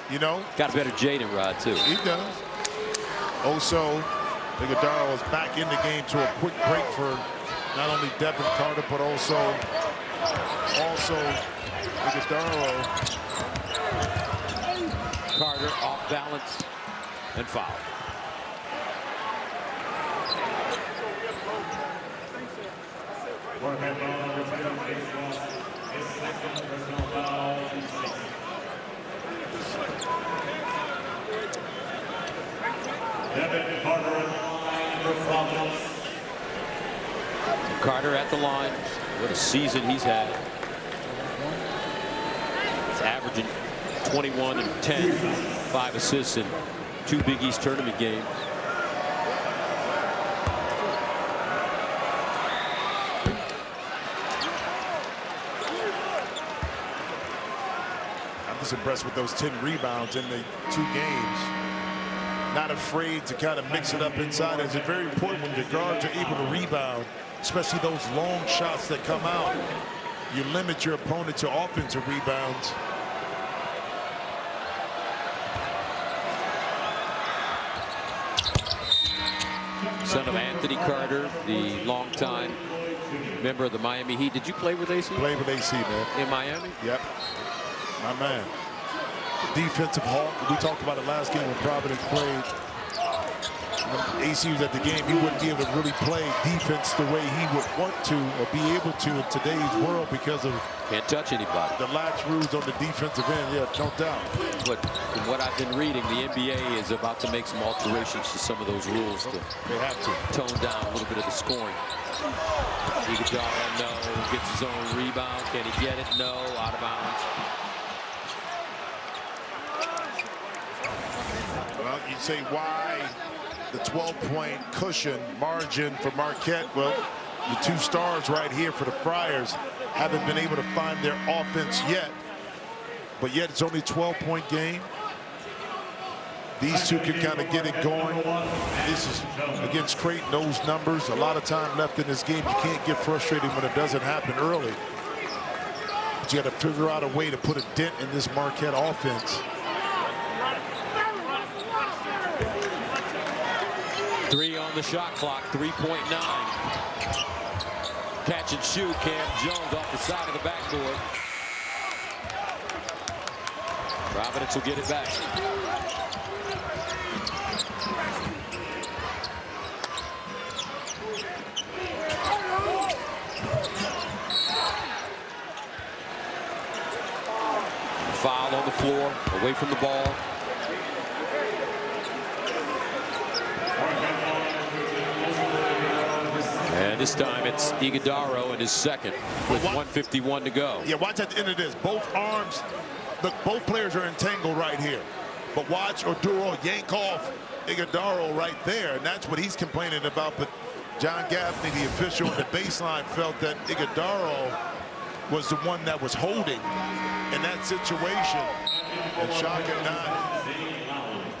S7: You know?
S6: Got a better J than Rod, too.
S7: He does. Also, Iguodaro is back in the game to a quick break for not only Devin Carter, but also Iguodaro.
S6: Carter off balance and foul. Carter at the line. What a season he's had. He's averaging 21 and 10, 5 assists in 2 Big East tournament games.
S7: I'm just impressed with those 10 rebounds in the 2 games. Not afraid to kind of mix it up inside. It's very important when your guards are able to rebound, especially those long shots that come out. You limit your opponent to offensive rebounds.
S6: Son of Anthony Carter, the longtime member of the Miami Heat. Did you play with AC?
S7: Played with AC, man.
S6: In Miami?
S7: Yep. My man. Defensive hawk. We talked about it last game when Providence played. When AC was at the game, he wouldn't be able to really play defense the way he would want to or be able to in today's world because of
S6: can't touch anybody.
S7: The lax rules on the defensive end, yeah, no doubt.
S6: But from what I've been reading, the NBA is about to make some alterations to some of those rules to
S7: they have to
S6: tone down a little bit of the scoring. Iguodaro, no. Gets his own rebound. Can he get it? No. Out of bounds.
S7: Well, you say why the 12-point cushion margin for Marquette? Well, the 2 stars right here for the Friars haven't been able to find their offense yet. But yet it's only a 12-point game. These 2 can kind of get it going. This is against Creighton, those numbers. A lot of time left in this game. You can't get frustrated when it doesn't happen early. But you got to figure out a way to put a dent in this Marquette offense.
S6: 3 on the shot clock, 3.9. Catch and shoot, Cam Jones off the side of the backboard. Providence will get it back. Foul on the floor, away from the ball. And this time it's Iguodaro in his second with 1:51 to go.
S7: Yeah, watch at the end of this. Both arms, look, both players are entangled right here. But watch Oduro yank off Iguodaro right there, and that's what he's complaining about. But John Gaffney, the official on the baseline, felt that Iguodaro was the one that was holding in that situation. And Shaka not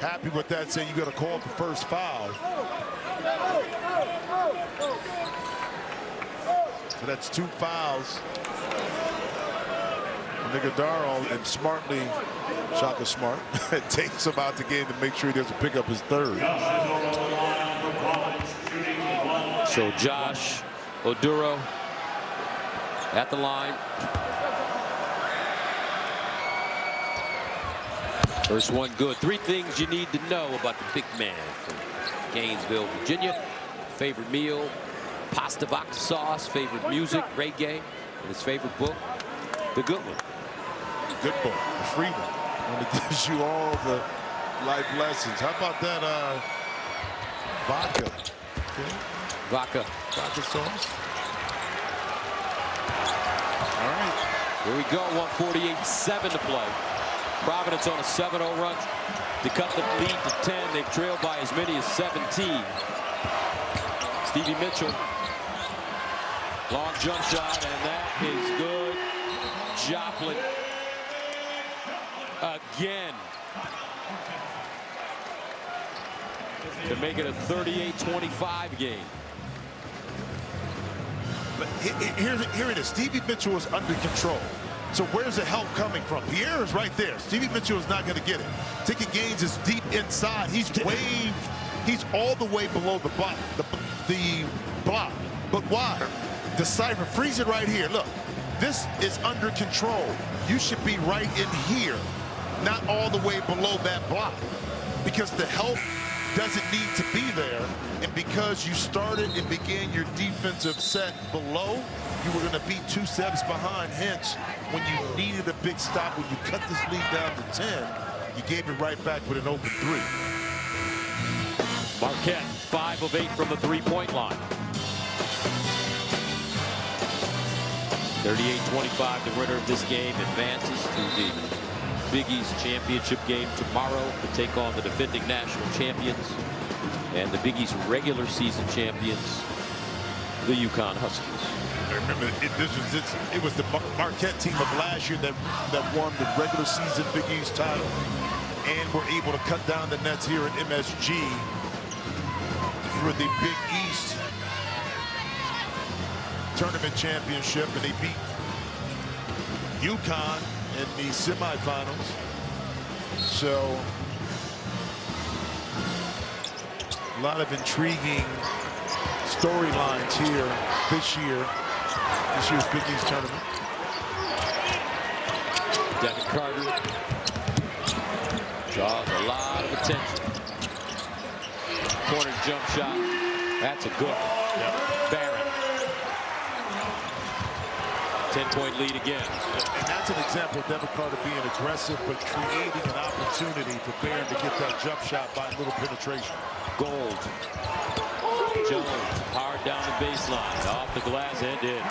S7: happy with that, saying you got to call the first foul. So that's 2 fouls. Iguodaro, and smartly, Shaka Smart, takes him out the game to make sure he doesn't pick up his third.
S6: So Josh Oduro at the line. First one good. 3 things you need to know about the big man from Gainesville, Virginia. Favorite meal, pasta box sauce. Favorite music, reggae. And his favorite book, The Good One.
S7: Good book, the free one. It gives you all the life lessons. How about that vodka? Okay.
S6: Vodka
S7: sauce. All right.
S6: Here we go, 1:48.7 to play. Providence on a 7-0 run to cut the lead to 10. They've trailed by as many as 17. Stevie Mitchell, long jump shot, and that is good. Joplin again to make it a 38-25 game.
S7: But here it is. Stevie Mitchell is under control. So where's the help coming from? Pierre is right there. Stevie Mitchell is not going to get it. Ticket Gaines is deep inside. He's waved. He's all the way below the block. But why? The Cypher, freeze it right here. Look, this is under control. You should be right in here, not all the way below that block, because the help doesn't need to be there. And because you started and began your defensive set below, you were going to be 2 steps behind. Hence, when you needed a big stop, when you cut this lead down to 10, you gave it right back with an open 3.
S6: Marquette, 5 of 8 from the 3-point line. 38-25, the winner of this game advances to the Big East championship game tomorrow to take on the defending national champions and the Big East regular season champions, the UConn Huskies.
S7: Remember, it was the Marquette team of last year that won the regular season Big East title and were able to cut down the nets here at MSG for the Big East tournament championship, and they beat UConn in the semifinals. So a lot of intriguing storylines here this year's Big East tournament.
S6: Devin Carter draws a lot of attention. Corner jump shot. That's a good one. Yep. Barron. 10-point lead again.
S7: And that's an example of Devin Carter being aggressive, but creating an opportunity for Barron to get that jump shot by a little penetration.
S6: Gold. Jones hard down the baseline, off the glass and in.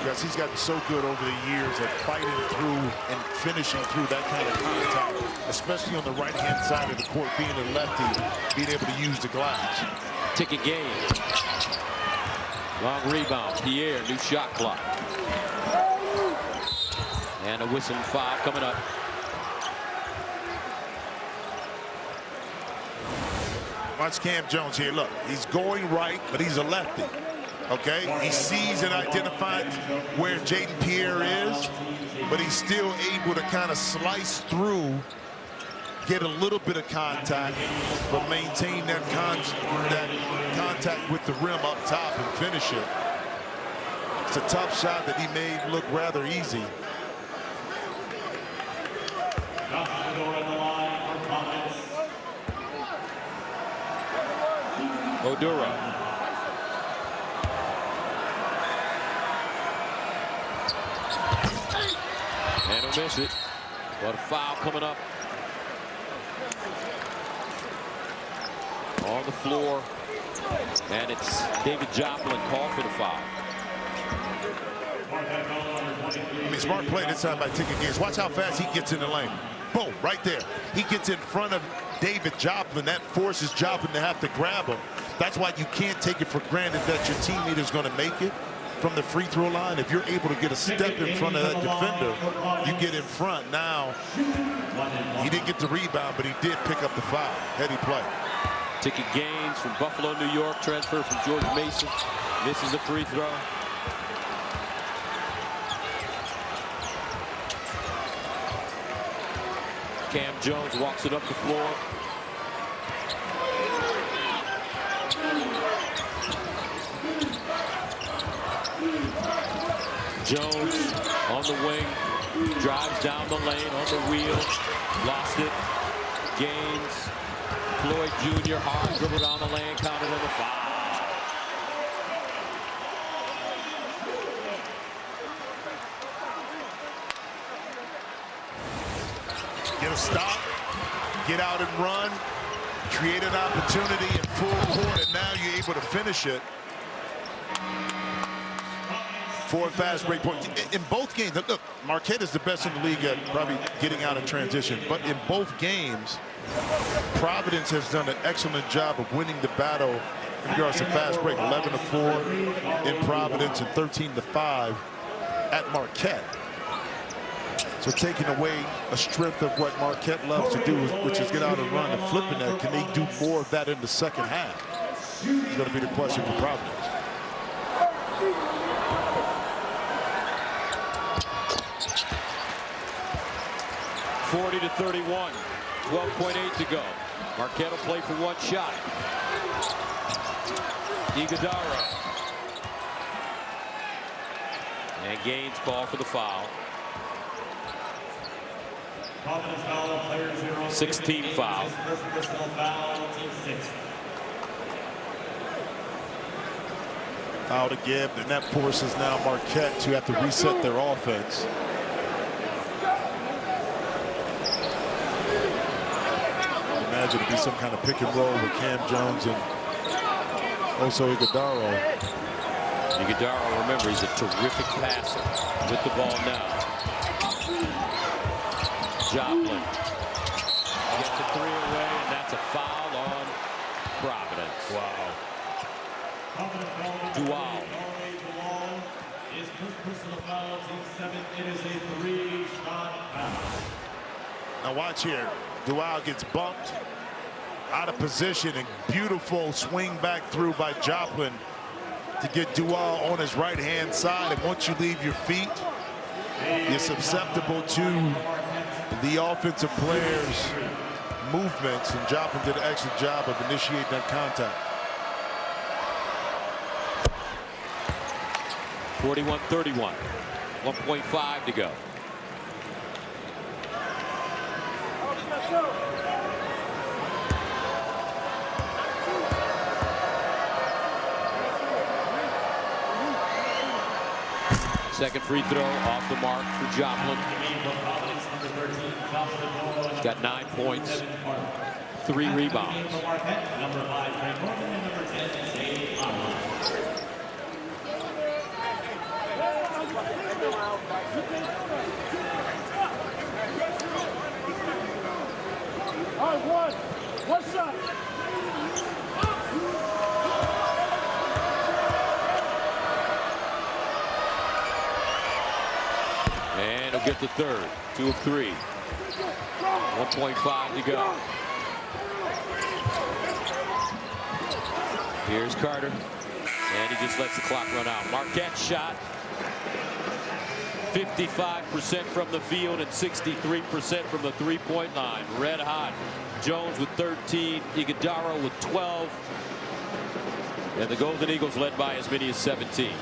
S7: Yes, he's gotten so good over the years at fighting through and finishing through that kind of contact, especially on the right-hand side of the court, being a lefty, being able to use the glass.
S6: Ticket game. Long rebound. Pierre, new shot clock. And a whistle foul coming up.
S7: Watch Cam Jones here. Look, he's going right, but he's a lefty. Okay, he sees and identifies where Jaden Pierre is, but he's still able to kind of slice through get a little bit of contact, but maintain that contact with the rim up top and finish it. It's a tough shot that he made look rather easy.
S6: Oduro. And he'll miss it. But a foul coming up. On the floor. And it's David Joplin called for the foul.
S7: I mean, smart play this time by taking games. Watch how fast he gets in the lane. Boom, right there. He gets in front of David Joplin. That forces Joplin to have to grab him. That's why you can't take it for granted that your teammate is going to make it from the free throw line. If you're able to get a step in front of that defender, you get in front. Now, he didn't get the rebound, but he did pick up the foul. Heady play.
S6: Ticket Gaines from Buffalo, New York, transfer from George Mason. Misses a free throw. Cam Jones walks it up the floor. Jones on the wing, drives down the lane on the wheel, lost it. Gaines, Floyd Jr. hard dribble down the lane, counted on the foul.
S7: Get a stop, get out and run, create an opportunity in full court, and now you're able to finish it. 4 fast break points in both games. Look, Marquette is the best in the league at probably getting out in transition, but in both games, Providence has done an excellent job of winning the battle in regards to fast break. 11-4 in Providence and 13-5 at Marquette. So taking away a strength of what Marquette loves to do, which is get out and run and flipping that. Can they do more of that in the second half? It's going to be the question for Providence.
S6: (40-31), 12.8 to go. Marquette will play for one shot. Iguodala. And Gaines call for the foul. 16 foul.
S7: Foul to give, and that forces now Marquette to have to reset their offense. Imagine it'd be some kind of pick and roll with Cam Jones and also Iguodala.
S6: Iguodala, remember, he's a terrific passer with the ball now. Joplin gets a 3 away, and that's a foul on Providence.
S2: Wow.
S6: Dual.
S2: His first personal foul, team 7. It is a 3-shot foul.
S7: Now watch here. Dual gets bumped out of position, and beautiful swing back through by Joplin to get Dual on his right-hand side. And once you leave your feet, you're susceptible to the offensive players' movements, and Joplin did an excellent job of initiating that contact.
S6: 41-31, 1.5 to go. Second free throw off the mark for Joplin. He's got 9 points, 3 rebounds.
S2: One shot.
S6: And he'll get the third. 2 of 3. 1.5 to go. Here's Carter. And he just lets the clock run out. Marquette shot. 55% from the field and 63% from the three-point line. Red hot. Jones with 13, Iguodala with 12, and the Golden Eagles led by as many as 17.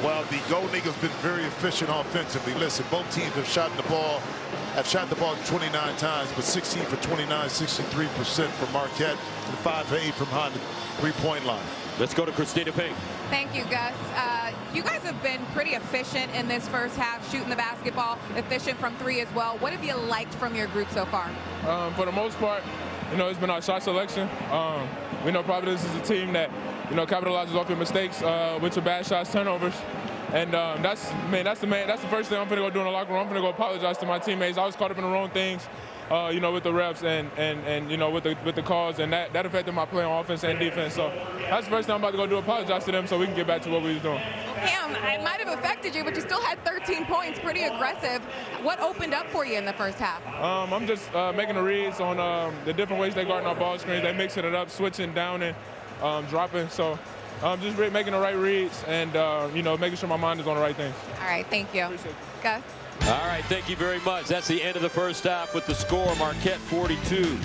S7: Well, the Golden Eagles been very efficient offensively. Listen, both teams have shot the ball 29 times, but 16 for 29, 63% for Marquette, and 5 for 8 from behind the three-point line.
S6: Let's go to Christina Ping.
S8: Thank you, Gus. You guys have been pretty efficient in this first half, shooting the basketball, efficient from three as well. What have you liked from your group so far?
S12: For the most part, it's been our shot selection. We know Providence is a team that, capitalizes off your mistakes with your bad shots, turnovers. And that's the first thing I'm going to go do in the locker room. I'm going to go apologize to my teammates. I was caught up in the wrong things, with the refs and with the calls, and that affected my play on offense and defense. So that's the first thing I'm about to go do, apologize to them so we can get back to what we was doing.
S8: Cam, it might have affected you, but you still had 13 points, pretty aggressive. What opened up for you in the first half? I'm just making the reads on the different ways they guard our ball screens. They mixing it up, switching down and dropping. So just making the right reads and, making sure my mind is on the right things. All right, thank you. Gus?
S6: All right, thank you very much. That's the end of the first half with the score, Marquette 42.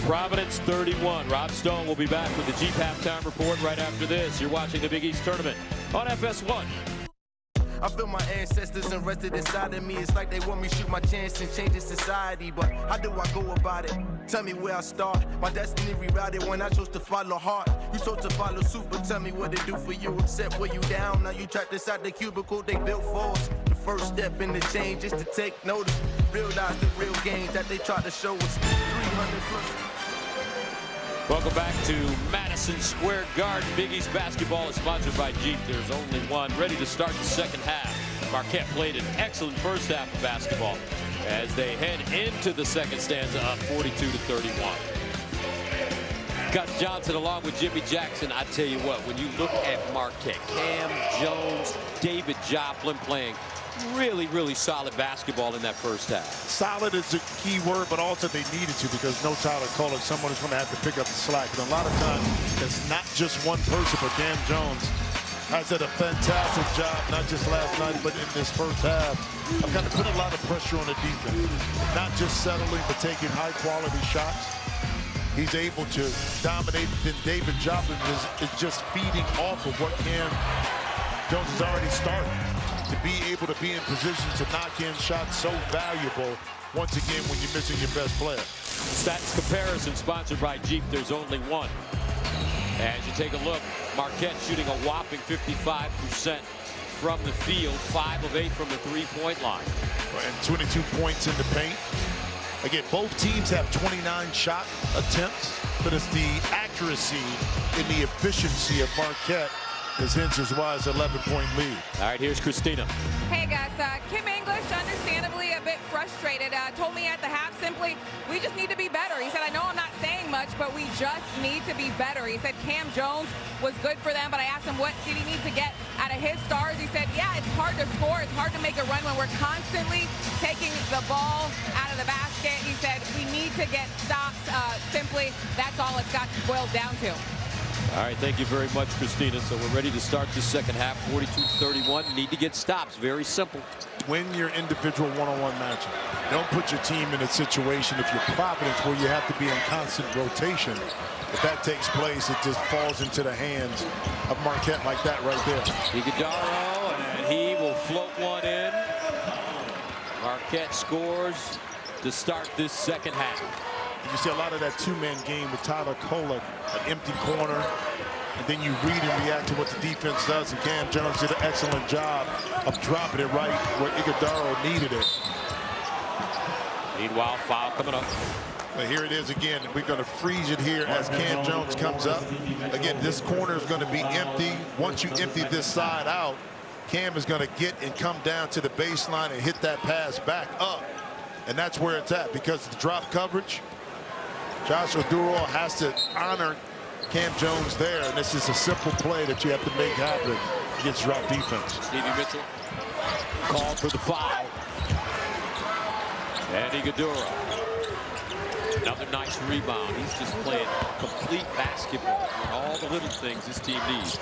S6: Providence 31. Rob Stone will be back with the Jeep halftime report right after this. You're watching the Big East Tournament on FS1.
S13: I feel my ancestors invested inside of me. It's like they want me to shoot my chance and change society. But how do I go about it? Tell me where I start. My destiny rerouted when I chose to follow heart. You chose to follow suit, but tell me what it do for you. Except where you down. Now you trapped inside the cubicle they built for us. The first step in the change is to take notice. Realize the real gains that they tried to show us. 300 plus.
S6: Welcome back to Madison Square Garden. Big East basketball is sponsored by Jeep. There's only one. Ready to start the second half. Marquette played an excellent first half of basketball as they head into the second stanza up 42-31. Gus Johnson along with Jimmy Jackson. I tell you what, when you look at Marquette, Cam Jones, David Joplin playing really, really solid basketball in that first half.
S7: Solid is a key word, but also they needed to because no Tyler Kohler, someone is going to have to pick up the slack. And a lot of times, it's not just one person, but Cam Jones has done a fantastic job, not just last night, but in this first half. I've got to put a lot of pressure on the defense. Not just settling, but taking high-quality shots. He's able to dominate. Then David Joplin is just feeding off of what Cam Jones has already started. To be able to be in position to knock in shots so valuable, once again, when you're missing your best player.
S6: Stats comparison sponsored by Jeep. There's only one. As you take a look, Marquette shooting a whopping 55% from the field, 5 of 8 from the three-point line.
S7: And 22 points in the paint. Again, both teams have 29 shot attempts, but it's the accuracy and the efficiency of Marquette is hence as wide as 11-point lead.
S6: All right, here's Christina.
S8: Hey, guys. Kim English, understandably a bit frustrated, told me at the half simply, we just need to be better. He said, I know I'm not saying much, but we just need to be better. He said Cam Jones was good for them, but I asked him what did he need to get out of his stars. He said, yeah, it's hard to score. It's hard to make a run when we're constantly taking the ball out of the basket. He said, we need to get stops. Simply, that's all it's got boiled down to.
S6: All right, thank you very much, Christina. So we're ready to start the second half, 42-31. Need to get stops. Very simple.
S7: Win your individual one-on-one matchup. Don't put your team in a situation, if you're Providence, where you have to be in constant rotation. If that takes place, it just falls into the hands of Marquette like that right there.
S6: Iguodala, and he will float one in. Marquette scores to start this second half.
S7: You see a lot of that two-man game with Tyler Kohler, an empty corner, and then you read and react to what the defense does. And Cam Jones did an excellent job of dropping it right where Iguodala needed it.
S6: Meanwhile, foul coming up.
S7: But here it is again. We're going to freeze it here as Cam Jones comes up. Again, this corner is going to be empty. Once you empty this side out, Cam is going to get and come down to the baseline and hit that pass back up. And that's where it's at because the drop coverage. Joshua Durrell has to honor Cam Jones there, and this is a simple play that you have to make happen against drop defense.
S6: Stevie Mitchell called for the foul. And Iguodala. Another nice rebound. He's just playing complete basketball and all the little things this team needs.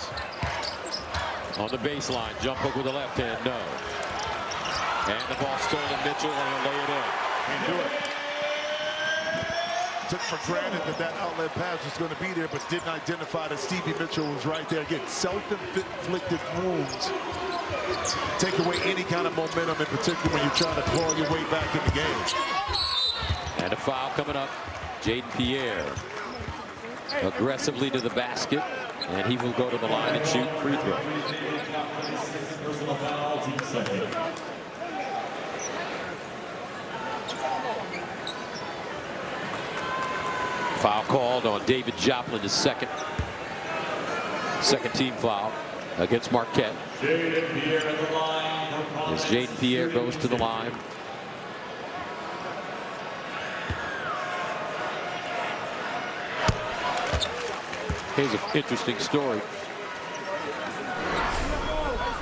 S6: On the baseline, jump hook with the left hand, no. And the ball stolen, Mitchell, and he'll lay it in.
S7: Can't do it. Took for granted that outlet pass was going to be there, but didn't identify that Stevie Mitchell was right there. Again, self-inflicted wounds take away any kind of momentum, in particular when you're trying to claw your way back in the game.
S6: And a foul coming up. Jaden Pierre aggressively to the basket, and he will go to the line and shoot free throw. Foul called on David Joplin, his second team foul against Marquette. As Jaden Pierre goes to the line. Here's an interesting story.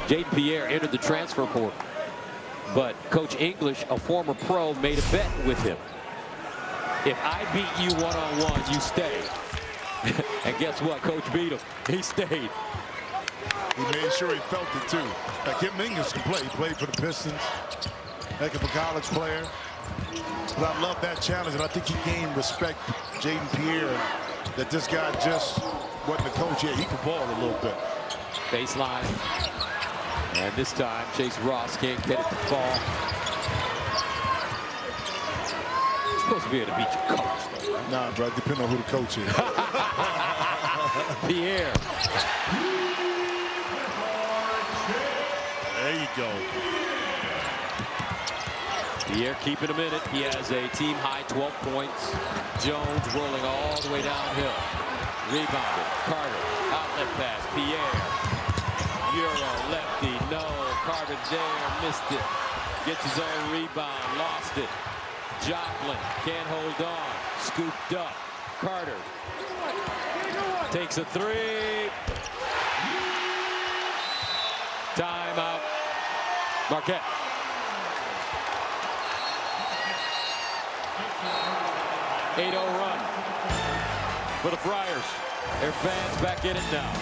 S6: Jaden Pierre entered the transfer portal, but Coach English, a former pro, made a bet with him. If I beat you one-on-one, you stay. And guess what? Coach beat him. He stayed.
S7: He made sure he felt it, too. Kim English can play. He played for the Pistons. Heck of a college player. But I love that challenge, and I think he gained respect, Jaden Pierre, that this guy just wasn't a coach yet. He could ball a little bit.
S6: Baseline. And this time, Chase Ross can't get it to fall. You're supposed to be able to beat your coach, though, right?
S7: Nah, bro, depending on who the coach is.
S6: Pierre.
S7: There you go.
S6: Pierre keeping him in it. He has a team-high 12 points. Jones rolling all the way downhill. Rebounded. Carter. Outlet pass. Pierre. Euro. Lefty. No. Carter there. Missed it. Gets his own rebound. Lost it. Joplin can't hold on. Scooped up. Carter takes a three. Timeout. Marquette. .8-0 run for the Friars. Their fans back in it now.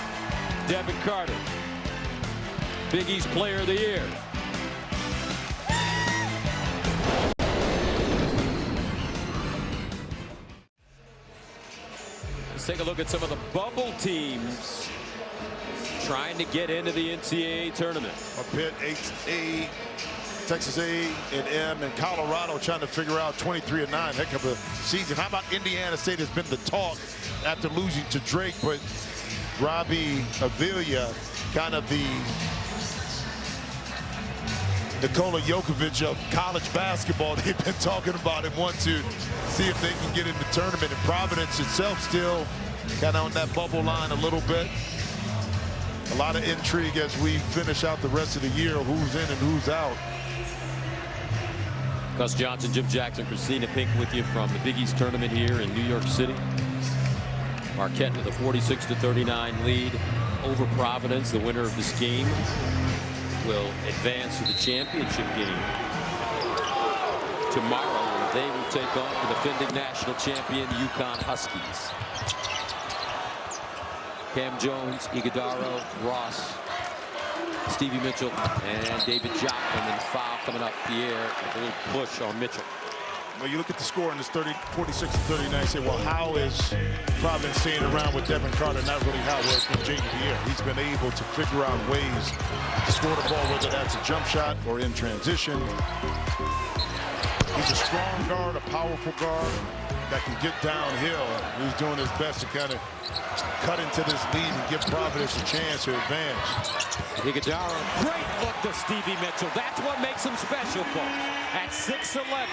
S6: Devin Carter, Big East Player of the Year. Let's take a look at some of the bubble teams trying to get into the NCAA tournament.
S7: Pitt, A, Texas A&M, and Colorado trying to figure out 23-9. Heck of a season. How about Indiana State has been the talk after losing to Drake, but Robbie Avila, kind of the Nikola Jokic of college basketball. They've been talking about him, want to see if they can get in the tournament. And Providence itself still kind of on that bubble line a little bit. A lot of intrigue as we finish out the rest of the year, who's in and who's out.
S6: Gus Johnson, Jim Jackson, Christina Pink with you from the Big East tournament here in New York City. Marquette with a 46-39 lead over Providence. The winner of this game will advance to the championship game tomorrow, where they will take on the defending national champion UConn Huskies. Cam Jones, Iguodaro, Ross, Stevie Mitchell, and David Joplin. And foul coming up, Pierre with a little push on Mitchell.
S7: Well, you look at the score in this 46-39, say, well, how is Providence staying around with Devin Carter? Not really how well it's been Jaden Pierre. He's been able to figure out ways to score the ball, whether that's a jump shot or in transition. He's a strong guard, a powerful guard that can get downhill. He's doing his best to kind of cut into this lead and give Providence a chance to advance.
S6: Iguodaro, great look to Stevie Mitchell. That's what makes him special, folks. At 6'11",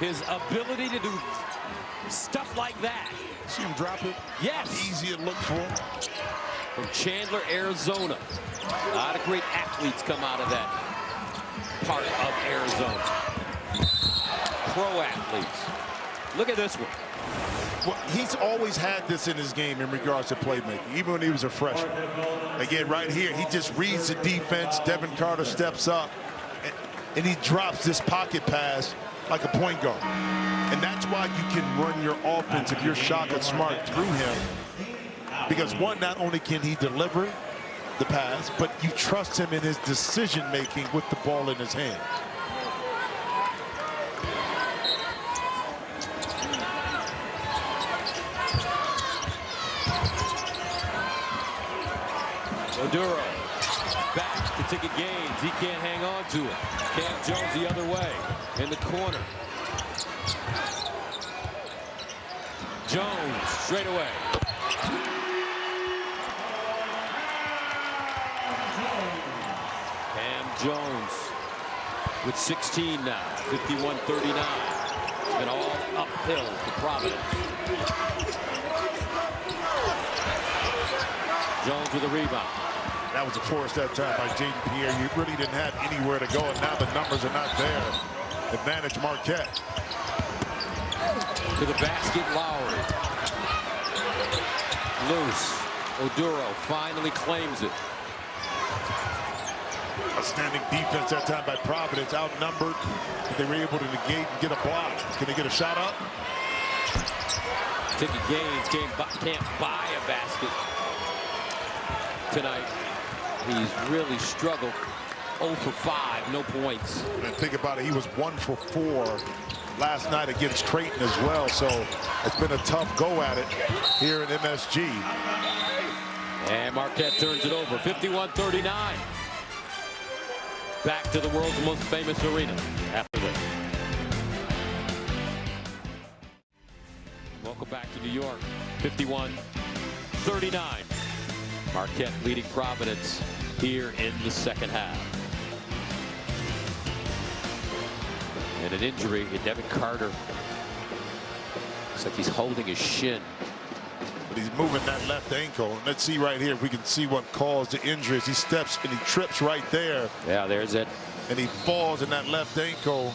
S6: his ability to do stuff like that.
S7: See him drop it?
S6: Yes.
S7: Easy to look for.
S6: From Chandler, Arizona. A lot of great athletes come out of that part of Arizona. Pro athletes. Look at this one.
S7: Well, he's always had this in his game in regards to playmaking, even when he was a freshman. Again, right here, he just reads the defense. Devin Carter steps up, and he drops this pocket pass like a point guard. And that's why you can run your offense if you're Shaka Smart through him. Because one, not only can he deliver, the pass, but you trust him in his decision-making with the ball in his hand.
S6: Oduro back to Ticket Gaines. He can't hang on to it. Cam Jones the other way in the corner. Jones straight away. Cam Jones with 16 now, 51-39. It's been all uphill for Providence. Jones with a rebound.
S7: That was a force that time by Jaden Pierre. You really didn't have anywhere to go, and now the numbers are not there. Advantage Marquette.
S6: To the basket, Lowry. Loose. Oduro finally claims it.
S7: Outstanding defense that time by Providence. Outnumbered, but they were able to negate and get a block. Can they get a shot up?
S6: Ticket Gaines can't buy a basket tonight. He's really struggled. 0 for 5, no points.
S7: And think about it, he was 1 for 4 last night against Creighton as well, so it's been a tough go at it here in MSG.
S6: And Marquette turns it over, 51-39. Back to the world's most famous arena after this. Welcome back to New York, 51-39. Marquette leading Providence here in the second half. And an injury in Devin Carter. Looks like he's holding his shin.
S7: But he's moving that left ankle. Let's see right here if we can see what caused the injury. As he steps and he trips right there.
S6: Yeah, there's it.
S7: And he falls in that left ankle.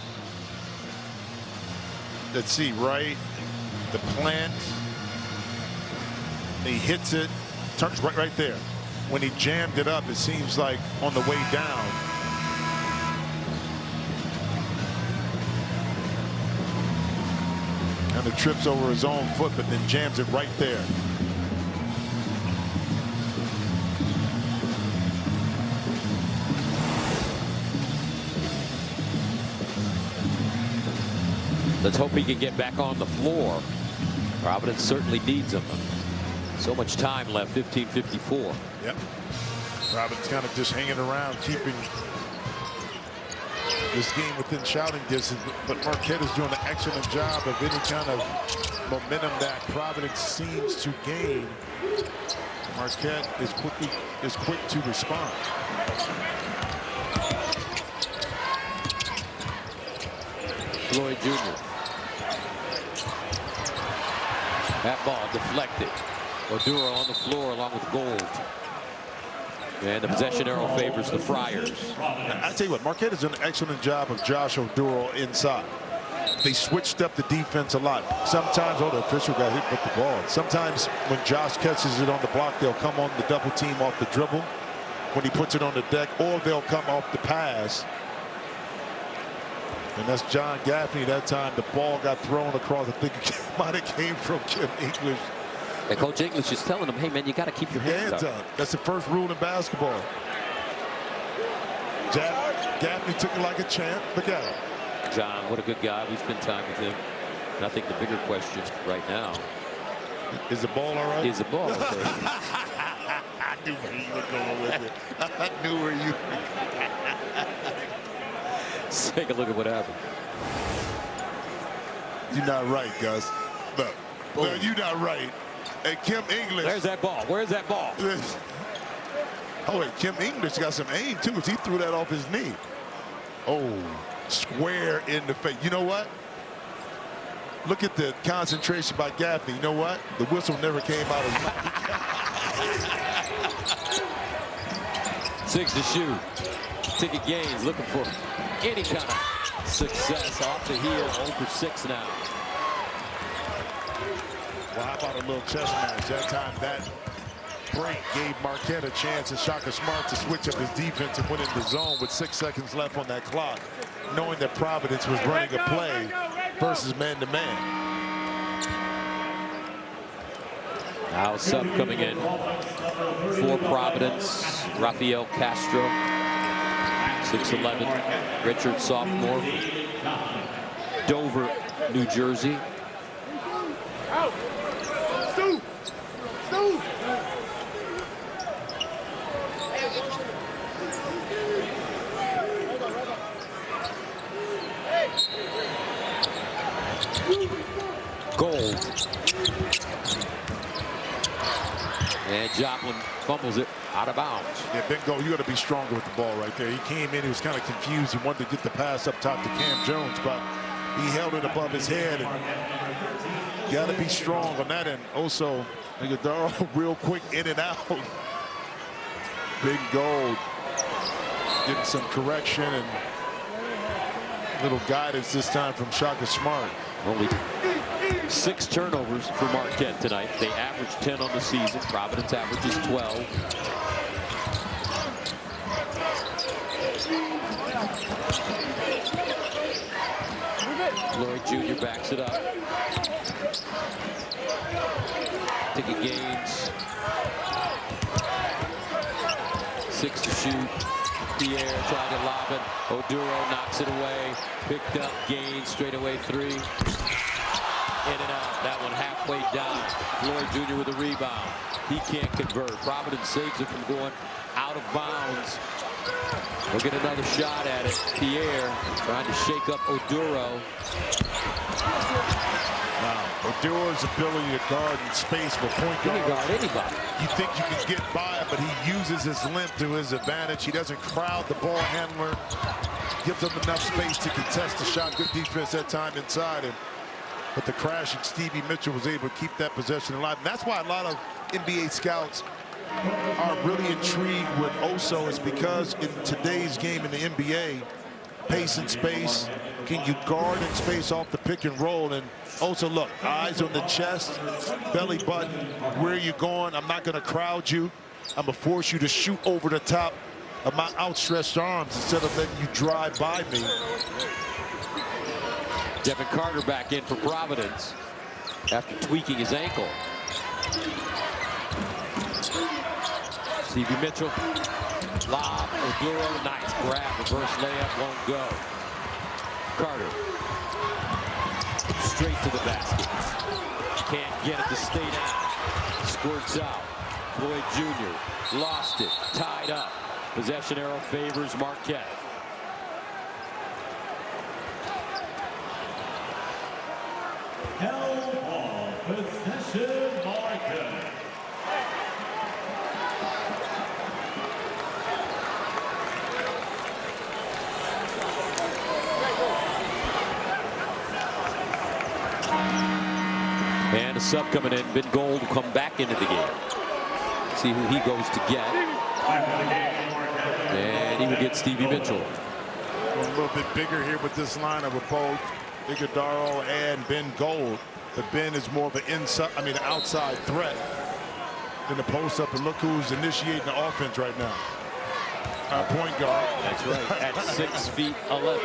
S7: Let's see, right? The plant. He hits it. Turns right there. When he jammed it up, it seems like on the way down. And it trips over his own foot, but then jams it right there.
S6: Let's hope he can get back on the floor. Providence certainly needs him. So much time left, 15:54.
S7: Yep. Providence kind of just hanging around, keeping this game within shouting distance. But Marquette is doing an excellent job of any kind of momentum that Providence seems to gain. Marquette is quick to respond.
S6: Floyd Jr. That ball deflected. Oduro on the floor along with Gold. And the possession arrow favors the Friars.
S7: I tell you what, Marquette has done an excellent job of Josh Oduro inside. They switched up the defense a lot. Sometimes, the official got hit with the ball. Sometimes when Josh catches it on the block, they'll come on the double team off the dribble when he puts it on the deck, or they'll come off the pass. And that's John Gaffney. That time the ball got thrown across. I think it might have came from Kim English.
S6: And Coach English is telling him, hey, man, you got to keep your hands up.
S7: That's the first rule in basketball. Gaffney took it like a champ. Look at him.
S6: John, what a good guy. We spent time with him. And I think the bigger question right now.
S7: Is the ball all right?
S6: Is the ball okay?
S7: I knew where you were going with it. I knew where you
S6: Let's take a look at what happened.
S7: You're not right, Gus. Look, you're not right. And Kim English.
S6: There's that ball. Where's that ball?
S7: Oh, wait, Kim English got some aim, too, as he threw that off his knee. Oh, square in the face. You know what? Look at the concentration by Gaffney. You know what? The whistle never came out of his mouth.
S6: 6 to shoot. Ticket Gaines looking for any kind of success off the heel. 0 for 6 now.
S7: Well, how about a little chess match? That time, that break gave Marquette a chance and Shaka Smart to switch up his defense and went in the zone with 6 seconds left on that clock, knowing that Providence was running a play versus man-to-man.
S6: Now sub coming in for Providence, Rafael Castro, 6'11", Richard, sophomore, Dover, New Jersey. Gold. And Joplin fumbles it out of bounds.
S7: Yeah, Ben Gold, you got to be stronger with the ball right there. He came in, he was kind of confused. He wanted to get the pass up top to Cam Jones, but he held it above his head. And got to be strong on that end. Also, Iguodala real quick in and out. Ben Gold getting some correction and little guidance this time from Shaka Smart.
S6: Only 6 turnovers for Marquette tonight. They average 10 on the season. Providence averages 12. Lloyd Jr. backs it up. Taking gains. 6 to shoot. Pierre tried to lob it. Oduro knocks it away. Picked up, gains, straightaway 3. In and out. That one halfway down. Lloyd Jr. with a rebound. He can't convert. Providence saves it from going out of bounds. We'll get another shot at it. Pierre trying to shake up Oduro.
S7: Wow. Oduro's ability to guard in space for point guard.
S6: He can guard anybody.
S7: You think you can get by him, but he uses his length to his advantage. He doesn't crowd the ball handler. Gives him enough space to contest the shot. Good defense that time inside. But the crashing Stevie Mitchell was able to keep that possession alive. And that's why a lot of NBA scouts are really intrigued with Oso, is because in today's game in the NBA, pace and space, can you guard in space off the pick and roll? And Oso, look, eyes on the chest, belly button, where are you going? I'm not going to crowd you. I'm going to force you to shoot over the top of my outstretched arms instead of letting you drive by me.
S6: Devin Carter back in for Providence after tweaking his ankle. Stevie Mitchell, lob, Oduro, nice grab, reverse layup, won't go. Carter, straight to the basket. Can't get it to stay down. Squirts out. Lloyd Jr. lost it, tied up. Possession arrow favors Marquette.
S2: Hell ball, possession Marquette.
S6: And a sub coming in. Ben Gold will come back into the game. See who he goes to get. And he will get Stevie Mitchell.
S7: A little bit bigger here with this lineup with both Iguodala and Ben Gold. But Ben is more of an outside threat than the post up. And look who's initiating the offense right now. Our point guard.
S6: That's right, at 6'11".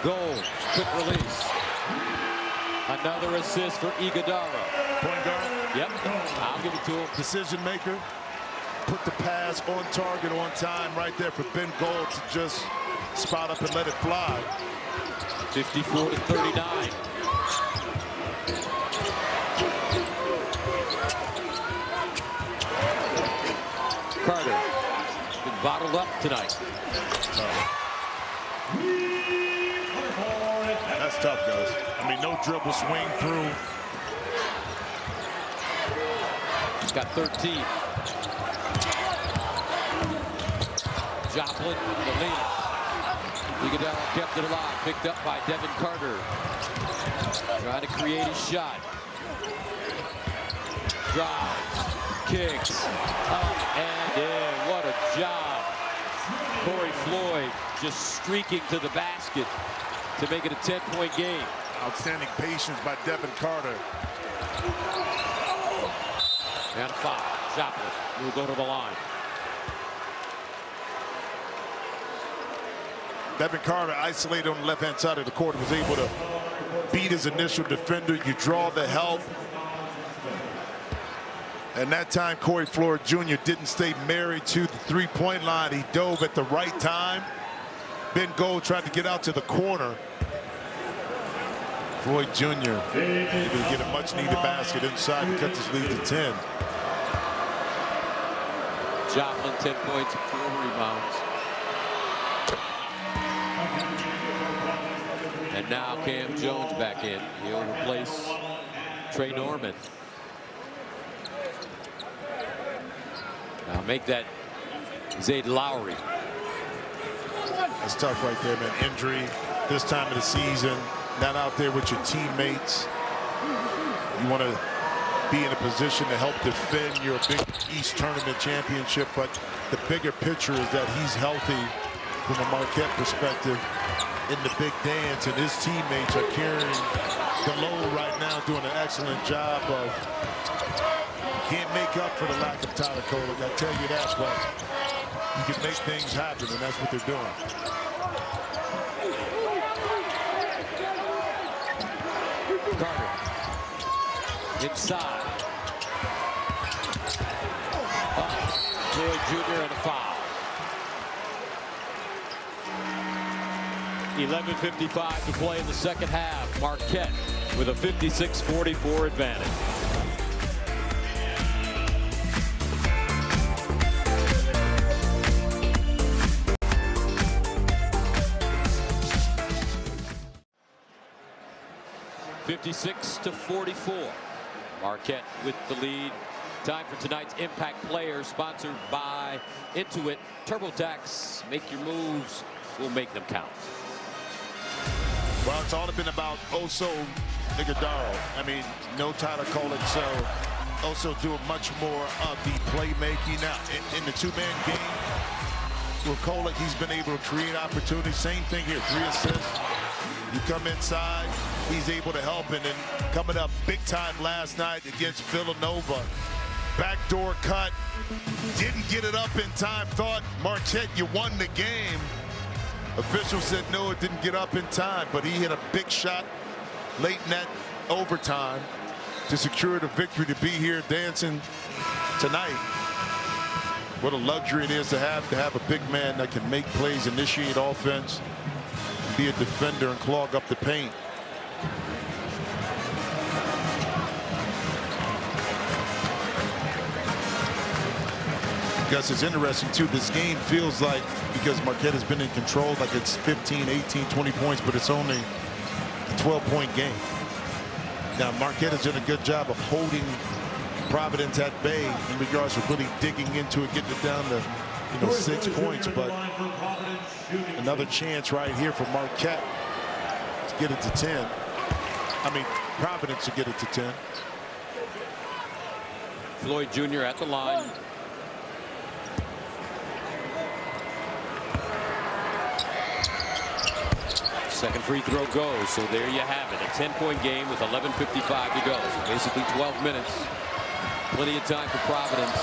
S6: Gold, quick release. Another assist for Iguodala.
S7: Point guard.
S6: Yep, I'll give it to him.
S7: Decision maker. Put the pass on target on time right there for Ben Gold to just spot up and let it fly.
S6: 54-39. Carter been bottled up tonight.
S7: That's tough, guys. I mean, no dribble, swing through.
S6: He's got 13. Joplin, the lead. Iguodala kept it alive, picked up by Devin Carter. Trying to create a shot. Drives, kicks, up and in. What a job. Corey Floyd just streaking to the basket to make it a 10-point game.
S7: Outstanding patience by Devin Carter.
S6: And a foul. Joplin will go to the line.
S7: Devin Carter, isolated on the left-hand side of the court, was able to beat his initial defender. You draw the help. And that time, Corey Floyd Jr. didn't stay married to the three-point line. He dove at the right time. Ben Gold tried to get out to the corner. Floyd Jr. able to get a much-needed basket inside and cut his lead to 10.
S6: Joplin, 10 points, 4 rebounds. And now Cam Jones back in. He'll replace Trey Norman. Now make that Zayd Lowry.
S7: That's tough right there, man. Injury this time of the season. Not out there with your teammates. You want to be in a position to help defend your Big East Tournament championship, but the bigger picture is that he's healthy from a Marquette perspective in the big dance, and his teammates are carrying the load right now, doing an excellent job of can't make up for the lack of Tyler Kolek, I tell you that, but you can make things happen, and that's what they're doing.
S6: Carter inside. Floyd Jr. and a foul. 11:55 to play in the second half. Marquette with a 56-44 advantage. (56-44). Marquette with the lead. Time for tonight's Impact Players, sponsored by Intuit. TurboTax. Make your moves. We'll make them count.
S7: Well, it's all been about Oso Ighodaro. I mean, no Tyler Kolek, so Oso doing much more of the playmaking. Now, in the two-man game with Kolek, he's been able to create opportunities. Same thing here, 3 assists. You come inside, he's able to help, and then coming up big time last night against Villanova. Backdoor cut, didn't get it up in time. Thought, Marquette, you won the game. Officials said no, it didn't get up in time, but he hit a big shot late in that overtime to secure the victory, to be here dancing tonight. What a luxury it is to have a big man that can make plays, initiate offense, be a defender, and clog up the paint. Gus, it's interesting too. This game feels like, because Marquette has been in control, like it's 15, 18, 20 points, but it's only a 12-point game. Now Marquette has done a good job of holding Providence at bay in regards to really digging into it, getting it down to 6 points. But another chance right here for Marquette to get it to 10. I mean, Providence to get it to 10.
S6: Floyd Jr. at the line. Second free throw goes, so there you have it. A 10-point game with 11:55 to go. So basically 12 minutes. Plenty of time for Providence.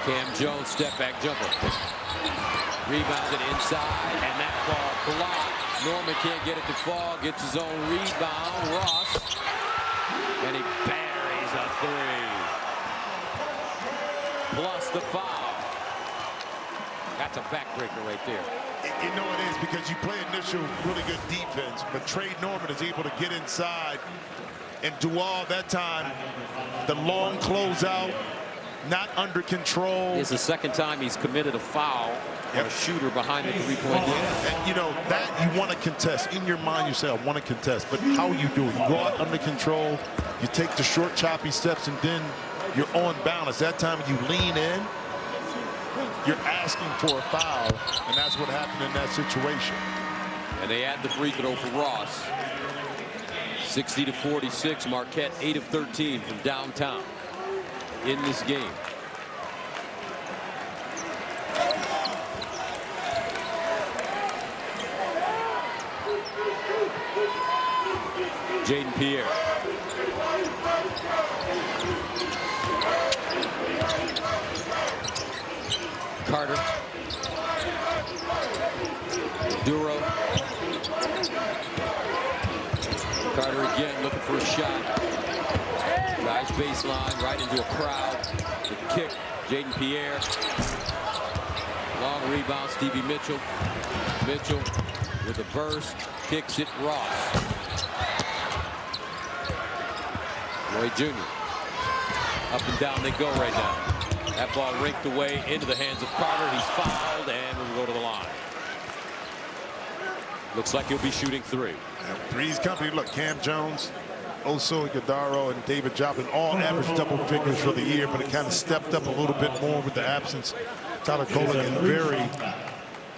S6: Cam Jones, step back jumper. Rebounded inside, and that ball blocked. Norman can't get it to fall, gets his own rebound. Ross, and he buries a 3. Plus the foul. That's a backbreaker right there.
S7: You know it is, because you play initial really good defense, but Trey Norman is able to get inside and do all that time. The long closeout, not under control.
S6: It's the second time he's committed a foul on a shooter behind the three-point line.
S7: And you know, that you want to contest. In your mind, you say, I want to contest. But how you do it? You go out under control, you take the short, choppy steps, and then you're on balance. That time you lean in, you're asking for a foul, and that's what happened in that situation.
S6: And they add the free throw for Ross. 60-46. Marquette 8 of 13 from downtown in this game. Jaden Pierre. Carter. Duro. Carter again looking for a shot. Nice baseline right into a crowd. The kick, Jaden Pierre. Long rebound, Stevie Mitchell. Mitchell with a burst, kicks it, Ross. Roy Jr. Up and down they go right now. That ball raked away into the hands of Carter. He's fouled and will go to the line. Looks like he'll be shooting three.
S7: Three's company. Look, Cam Jones, Oso Ighodaro, and David Joplin all averaged double figures for the year, but it kind of stepped up a little bit more with the absence. Tyler Kolek and very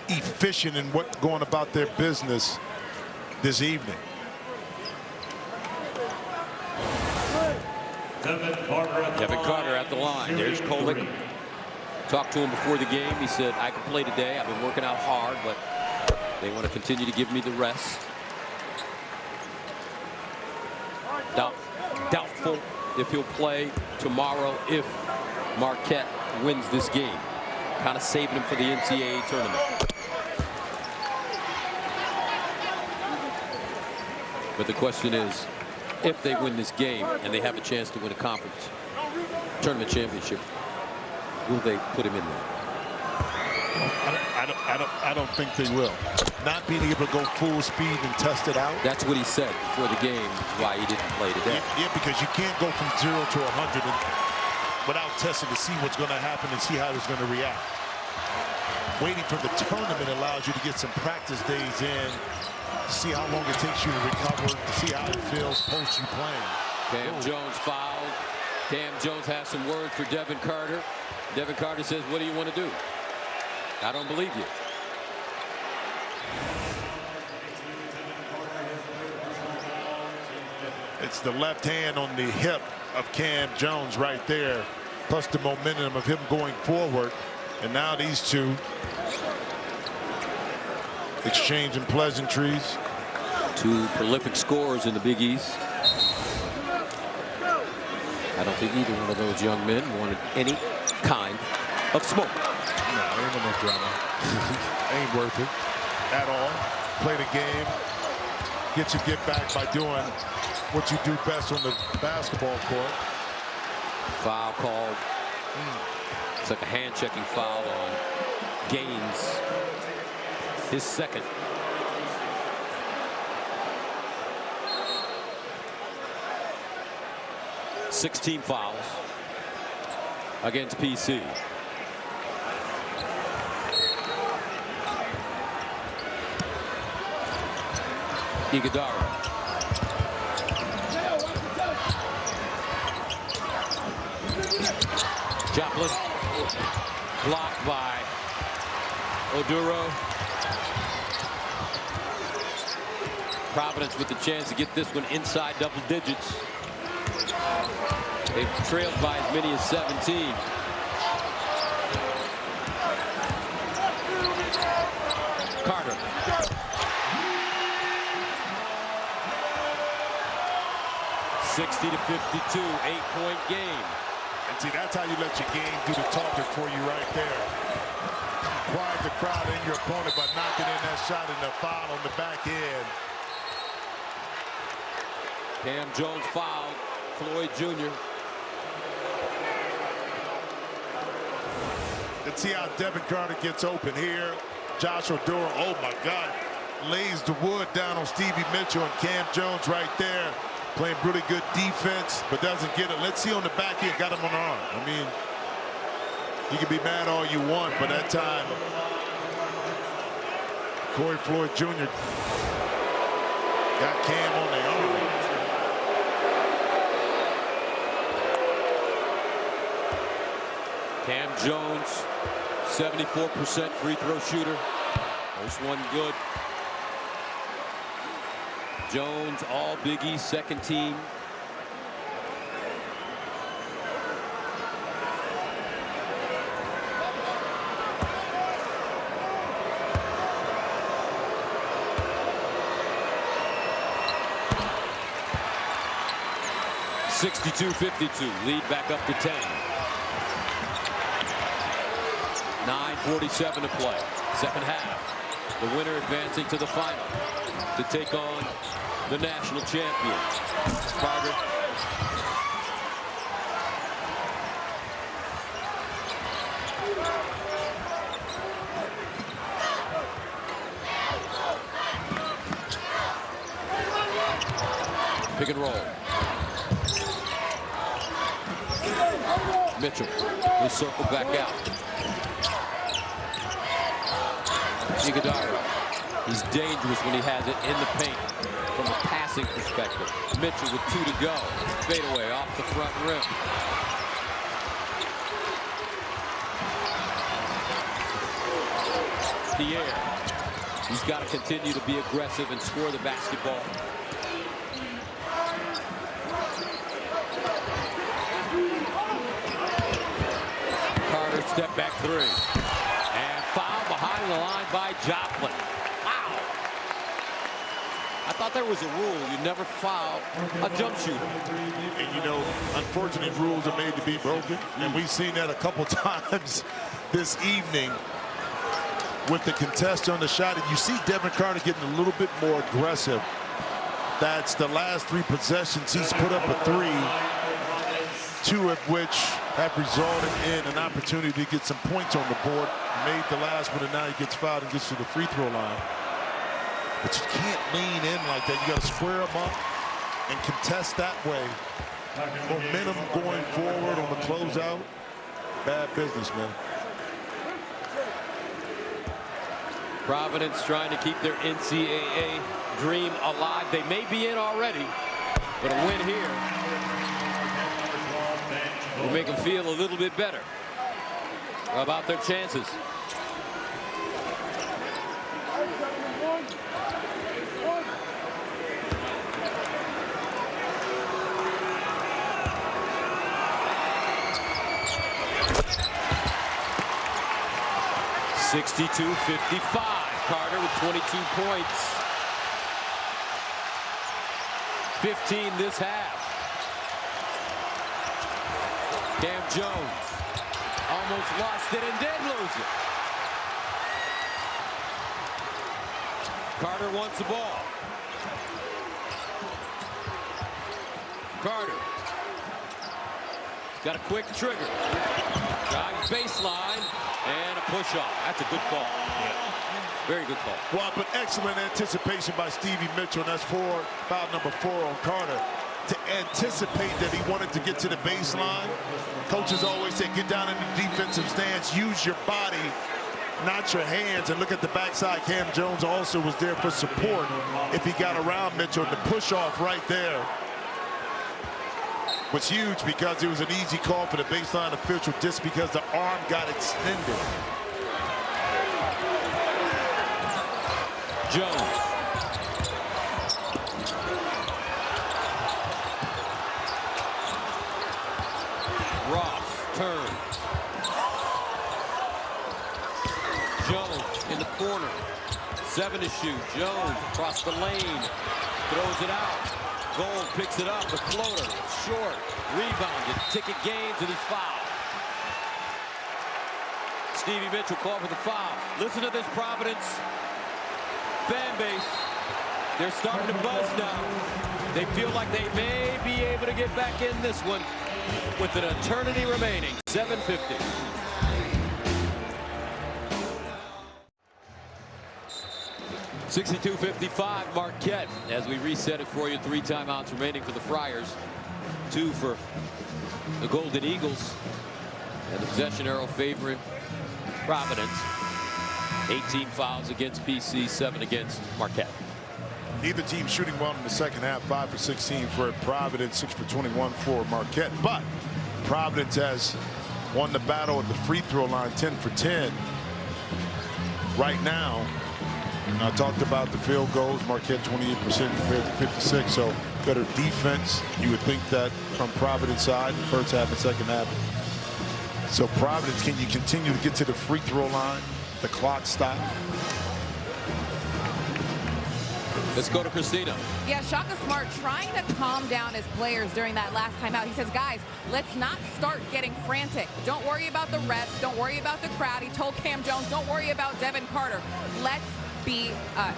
S7: efficient in what's going about their business this evening.
S6: Devin Carter at the line. There's Kolek. Talked to him before the game. He said, I can play today. I've been working out hard, but they want to continue to give me the rest. Doubtful if he'll play tomorrow if Marquette wins this game. Kind of saving him for the NCAA tournament. But the question is, if they win this game and they have a chance to win a conference tournament championship, will they put him in there?
S7: I don't think they will. Not being able to go full speed and test it out.
S6: That's what he said before the game, why he didn't play today.
S7: Yeah, because you can't go from 0 to 100 without testing to see what's going to happen and see how it's going to react. Waiting for the tournament allows you to get some practice days in, see how long it takes you to recover, see how it feels post you playing.
S6: Cam Jones fouled. Cam Jones has some words for Devin Carter. Devin Carter says, what do you want to do? I don't believe you.
S7: It's the left hand on the hip of Cam Jones right there, plus the momentum of him going forward. And now these two exchanging pleasantries.
S6: Two prolific scorers in the Big East. I don't think either one of those young men wanted any kind of smoke.
S7: No, ain't no drama. Ain't worth it at all. Play the game. Get your get back by doing what you do best on the basketball court.
S6: Foul called. It's like a hand-checking foul on Gaines. His second. Sixteen fouls against PC. Ighodaro. Joplin blocked by Oduro. Providence with the chance to get this one inside double digits. They've trailed by as many as 17. Carter. (60-52), 8-point game.
S7: And see, that's how you let your game do the talking for you right there. Quiet the crowd in your opponent by knocking in that shot and the foul on the back end.
S6: Cam Jones fouled Floyd Jr.
S7: Let's see how Devin Carter gets open here. Josh Oduro, oh my God, lays the wood down on Stevie Mitchell, and Cam Jones right there playing really good defense, but doesn't get it. Let's see on the back end, got him on the arm. I mean, you can be mad all you want, but that time, Corey Floyd Jr. got Cam on the arm.
S6: Cam Jones, 74% free throw shooter. First one good. Jones, all Big East, second team. (62-52), lead back up to 10. 9 2:47 to play. Second half. The winner advancing to the final to take on the national champions. Carter. Pick and roll. Mitchell will circle back out. Iguodala. He's dangerous when he has it in the paint from a passing perspective. Mitchell with 2 to go. Fade away off the front rim. Pierre. He's got to continue to be aggressive and score the basketball. Carter step back 3. And foul behind the line by Joplin. Wow. I thought there was a rule you never foul a jump shooter.
S7: And you know, unfortunately, rules are made to be broken. And we've seen that a couple times this evening with the contest on the shot. And you see Devin Carter getting a little bit more aggressive. That's the last 3 possessions. He's put up a 3, 2 of which have resulted in an opportunity to get some points on the board. Made the last one, and now he gets fouled and gets to the free throw line. But you can't lean in like that. You got to square them up and contest that way. Momentum going forward on the closeout. Bad business, man.
S6: Providence trying to keep their NCAA dream alive. They may be in already, but a win here will make them feel a little bit better about their chances. (62-55). Carter with 22 points. 15 this half. Cam Jones almost lost it and did lose it. Carter wants the ball. Carter. Got a quick trigger. Drives baseline and a push off. That's a good call. Very good call.
S7: Well, but excellent anticipation by Stevie Mitchell. And that's foul number 4 on Carter. To anticipate that he wanted to get to the baseline. Coaches always say, get down in the defensive stance, use your body, not your hands, and look at the backside. Cam Jones also was there for support if he got around Mitchell. The push off right there was huge because it was an easy call for the baseline official just because the arm got extended.
S6: Jones. Ross turns. Jones in the corner. 7 to shoot. Jones across the lane. Throws it out. Gold picks it up. The floater. Short. Rebounded. Ticket gains and he's fouled. Stevie Mitchell called for the foul. Listen to this Providence fan base. They're starting to buzz now. They feel like they may be able to get back in this one with an eternity remaining. 7:50. (62-55) Marquette as we reset it for you. 3 timeouts remaining for the Friars. 2 for the Golden Eagles. And the possession arrow favorite Providence. 18 fouls against PC, 7 against Marquette.
S7: Neither team shooting well in the second half. 5 for 16 for Providence, 6 for 21 for Marquette. But Providence has won the battle at the free throw line, 10 for 10 right now. And I talked about the field goals. Marquette 28% compared to 56. So better defense. You would think that from Providence side, the first half and second half. So Providence, can you continue to get to the free throw line? The clock stopped.
S6: Let's go to Christina.
S8: Yeah, Shaka Smart trying to calm down his players during that last timeout. He says, guys, let's not start getting frantic. Don't worry about the refs. Don't worry about the crowd. He told Cam Jones, don't worry about Devin Carter. Let's be us.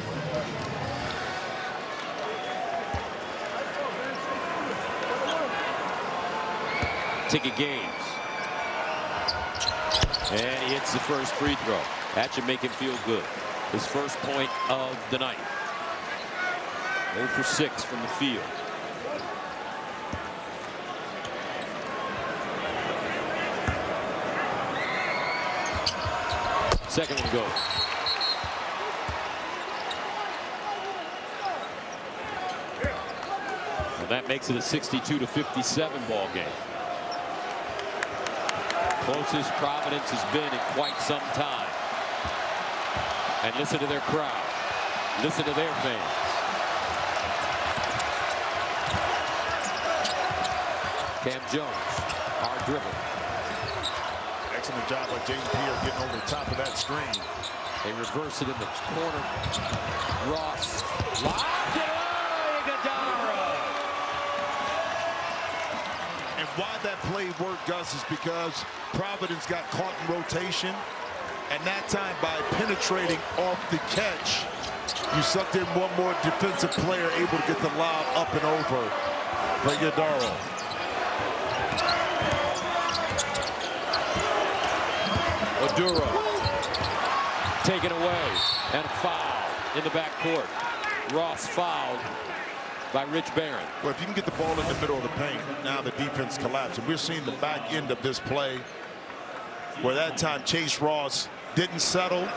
S6: Ticket games. And he hits the first free throw. That should make him feel good. His first point of the night. 0 for 6 from the field. Second one goes. And that makes it a 62-57 ball game. Closest Providence has been in quite some time. And listen to their crowd. Listen to their fans. Cam Jones, hard dribble.
S7: Excellent job by Jaden Pierre getting over the top of that screen.
S6: They reverse it in the corner. Ross locked it away. Iguodala.
S7: And why that play worked, Gus, is because Providence got caught in rotation. And that time, by penetrating off the catch, you sucked in one more defensive player able to get the lob up and over for Iguodala.
S6: Oduro taken away, and a foul in the backcourt. Ross fouled by Rich Barron.
S7: Well, if you can get the ball in the middle of the paint, now the defense collapses. And we're seeing the back end of this play where that time Chase Ross didn't settle.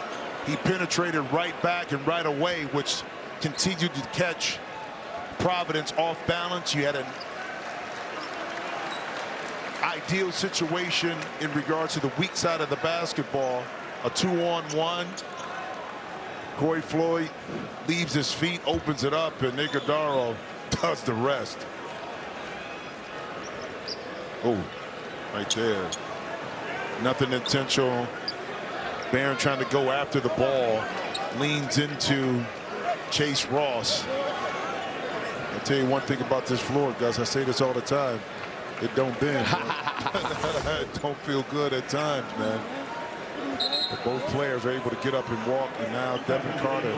S7: He penetrated right back and right away, which continued to catch Providence off balance. You had an ideal situation in regards to the weak side of the basketball. A 2-on-1. Corey Floyd leaves his feet, opens it up, and Iguodala does the rest. Oh, right there. Nothing intentional. Barron trying to go after the ball. Leans into Chase Ross. I'll tell you one thing about this floor, guys. I say this all the time. It don't bend. It don't feel good at times, man. But both players are able to get up and walk, and now Devin Carter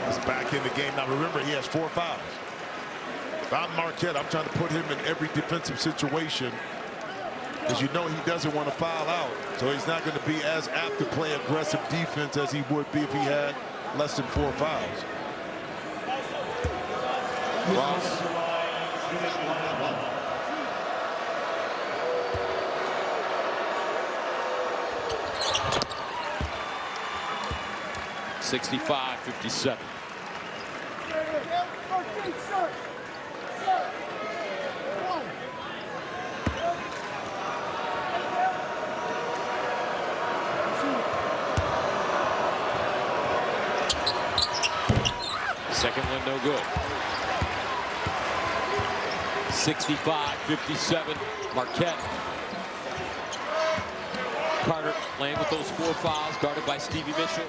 S7: is back in the game. Now remember, he has 4 fouls. If I'm Marquette, I'm trying to put him in every defensive situation, because you know he doesn't want to foul out. So he's not going to be as apt to play aggressive defense as he would be if he had less than 4 fouls.
S6: Ross. 65-57. Second one no good. 65-57. Marquette. Carter playing with those 4 fouls, guarded by Stevie Mitchell.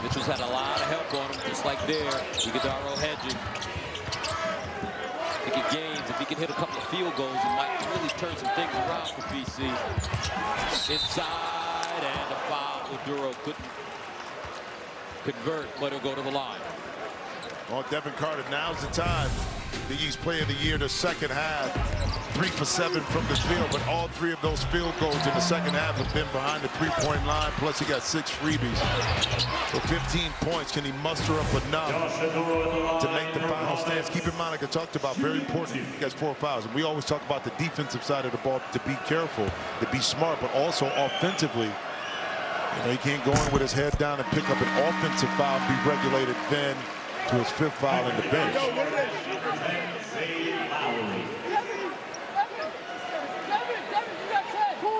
S6: Mitchell's had a lot of help on him, just like there. Iguodala hedging. I think he gains. If he can hit a couple of field goals, it might really turn some things around for BC. Inside, and a foul. Oduro couldn't convert, but he'll go to the line.
S7: Well, Devin Carter, now's the time. The East Player of the Year, the second half. 3 for 7 from the field, but all 3 of those field goals in the second half have been behind the 3-point line, plus he got 6 freebies. So 15 points. Can he muster up enough to make the final stance? Keep in mind, like I talked about, very important, he gets 4 fouls. And we always talk about the defensive side of the ball, to be careful, to be smart, but also offensively. You know, he can't go in with his head down and pick up an offensive foul, be regulated then to his 5th foul in the bench.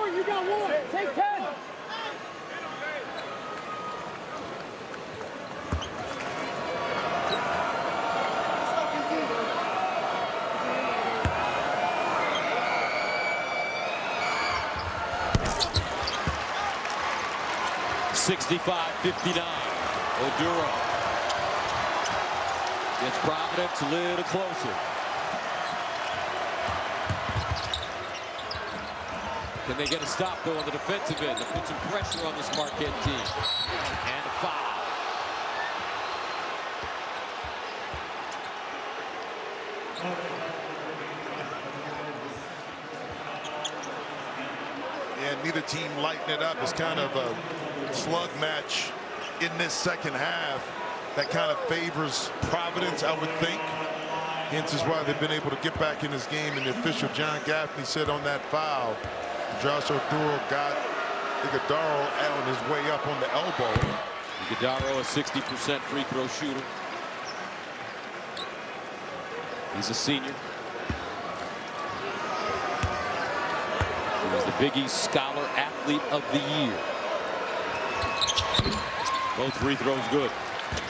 S3: You got 1. Take 10.
S6: $65-59. Oduro gets Providence a little closer. Can they get a stop, though, on the defensive end to put some pressure on this Marquette team? And a foul.
S7: Yeah, neither team lighting it up. It's kind of a slug match in this second half that kind of favors Providence, I would think. Hence is why they've been able to get back in this game. And the official, John Gaffney, said on that foul, Josh Oduro got Iguodaro on his way up on the elbow.
S6: Iguodaro, a 60% free throw shooter. He's a senior. He was the Big East Scholar Athlete of the Year. Both free throws good.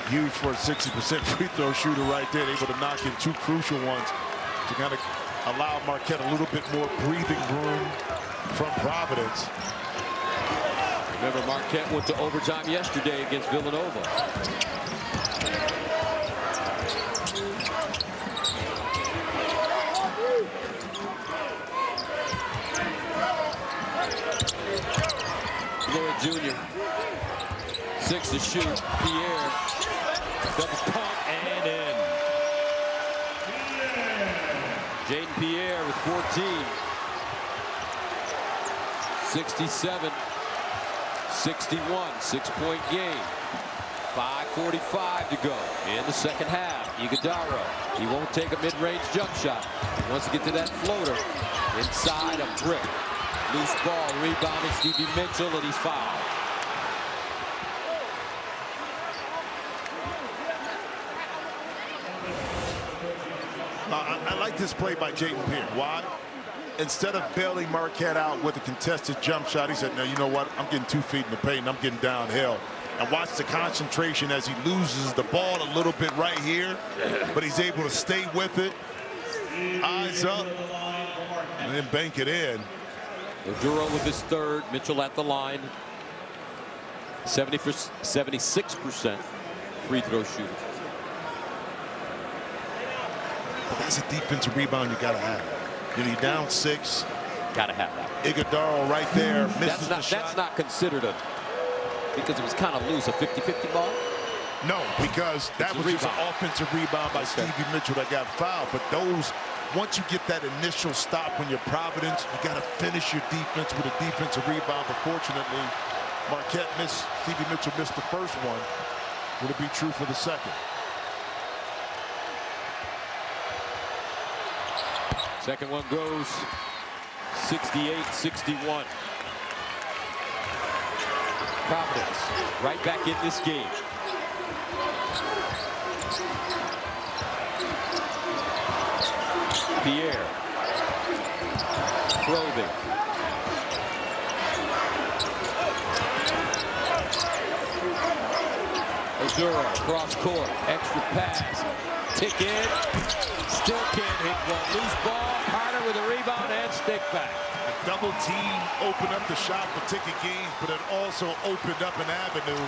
S7: Huge for a 60% free throw shooter right there. Able to knock in two crucial ones to kind of allow Marquette a little bit more breathing room from Providence.
S6: Remember, Marquette went to overtime yesterday against Villanova. Lloyd Jr. 6 to shoot. Pierre. Double pump and in. Jaden Pierre with 14. 67. 61. 6-point game. 5:45 to go in the second half. Iguodaro. He won't take a mid-range jump shot. He wants to get to that floater. Inside a brick. Loose ball. Rebounding Stevie Mitchell, and he's fouled.
S7: I like this play by Jaden Pierre. Why? Instead of bailing Marquette out with a contested jump shot, he said, no, you know what? I'm getting 2 feet in the paint, and I'm getting downhill. And watch the concentration as he loses the ball a little bit right here, but he's able to stay with it. Eyes up, and then bank it in.
S6: Oduro with his third. Mitchell at the line. 76% free throw shooter.
S7: But that's a defensive rebound you got to have. You're down 6.
S6: Got to have that.
S7: Iguodaro right there misses the shot.
S6: That's not considered a, because it was kind of loose, a 50-50 ball?
S7: No, because that was just an offensive rebound by Stevie Mitchell that got fouled. But those, once you get that initial stop when you're Providence, you got to finish your defense with a defensive rebound. But fortunately, Marquette missed. Stevie Mitchell missed the first one. Will it be true for the second?
S6: Second one goes 68-61. Providence right back in this game. Pierre. Probing. Oduro cross court. Extra pass. Tick in. Still can't hit one. Loose ball. Carter with a rebound and stick back.
S7: A double team opened up the shot for ticket gains, but it also opened up an avenue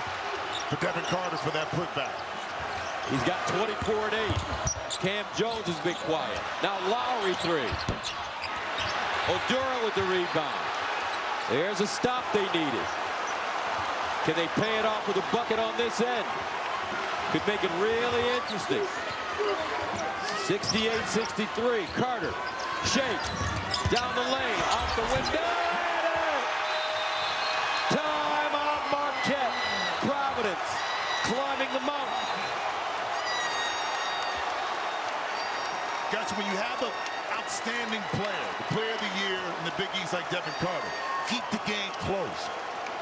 S7: for Devin Carter for that putback.
S6: He's got 24 and 8. Cam Jones has been quiet. Now Lowry 3. Oduro with the rebound. There's a stop they needed. Can they pay it off with a bucket on this end? Could make it really interesting. 68-63. Carter. Shake. Down the lane. Off the window. Time out Marquette. Providence climbing the mountain.
S7: Guys, when you have an outstanding player, the player of the year in the Big East like Devin Carter, keep the game close.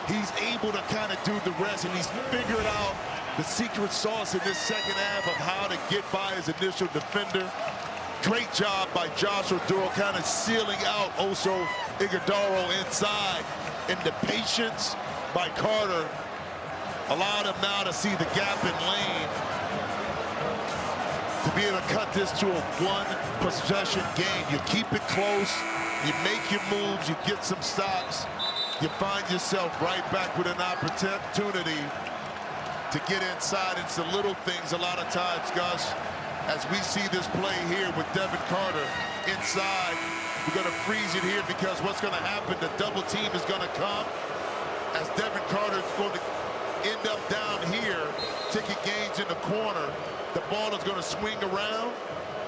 S7: He's able to kind of do the rest, and he's figured out the secret sauce in this second half of how to get by his initial defender. Great job by Josh Oduro kind of sealing out also Iguodaro inside. And the patience by Carter allowed him now to see the gap in lane to be able to cut this to a one-possession game. You keep it close, you make your moves, you get some stops, you find yourself right back with an opportunity to get inside. It's the little things a lot of times, Gus. As we see this play here with Devin Carter inside, we're going to freeze it here because what's going to happen, the double team is going to come as Devin Carter is going to end up down here, taking Gaines in the corner. The ball is going to swing around.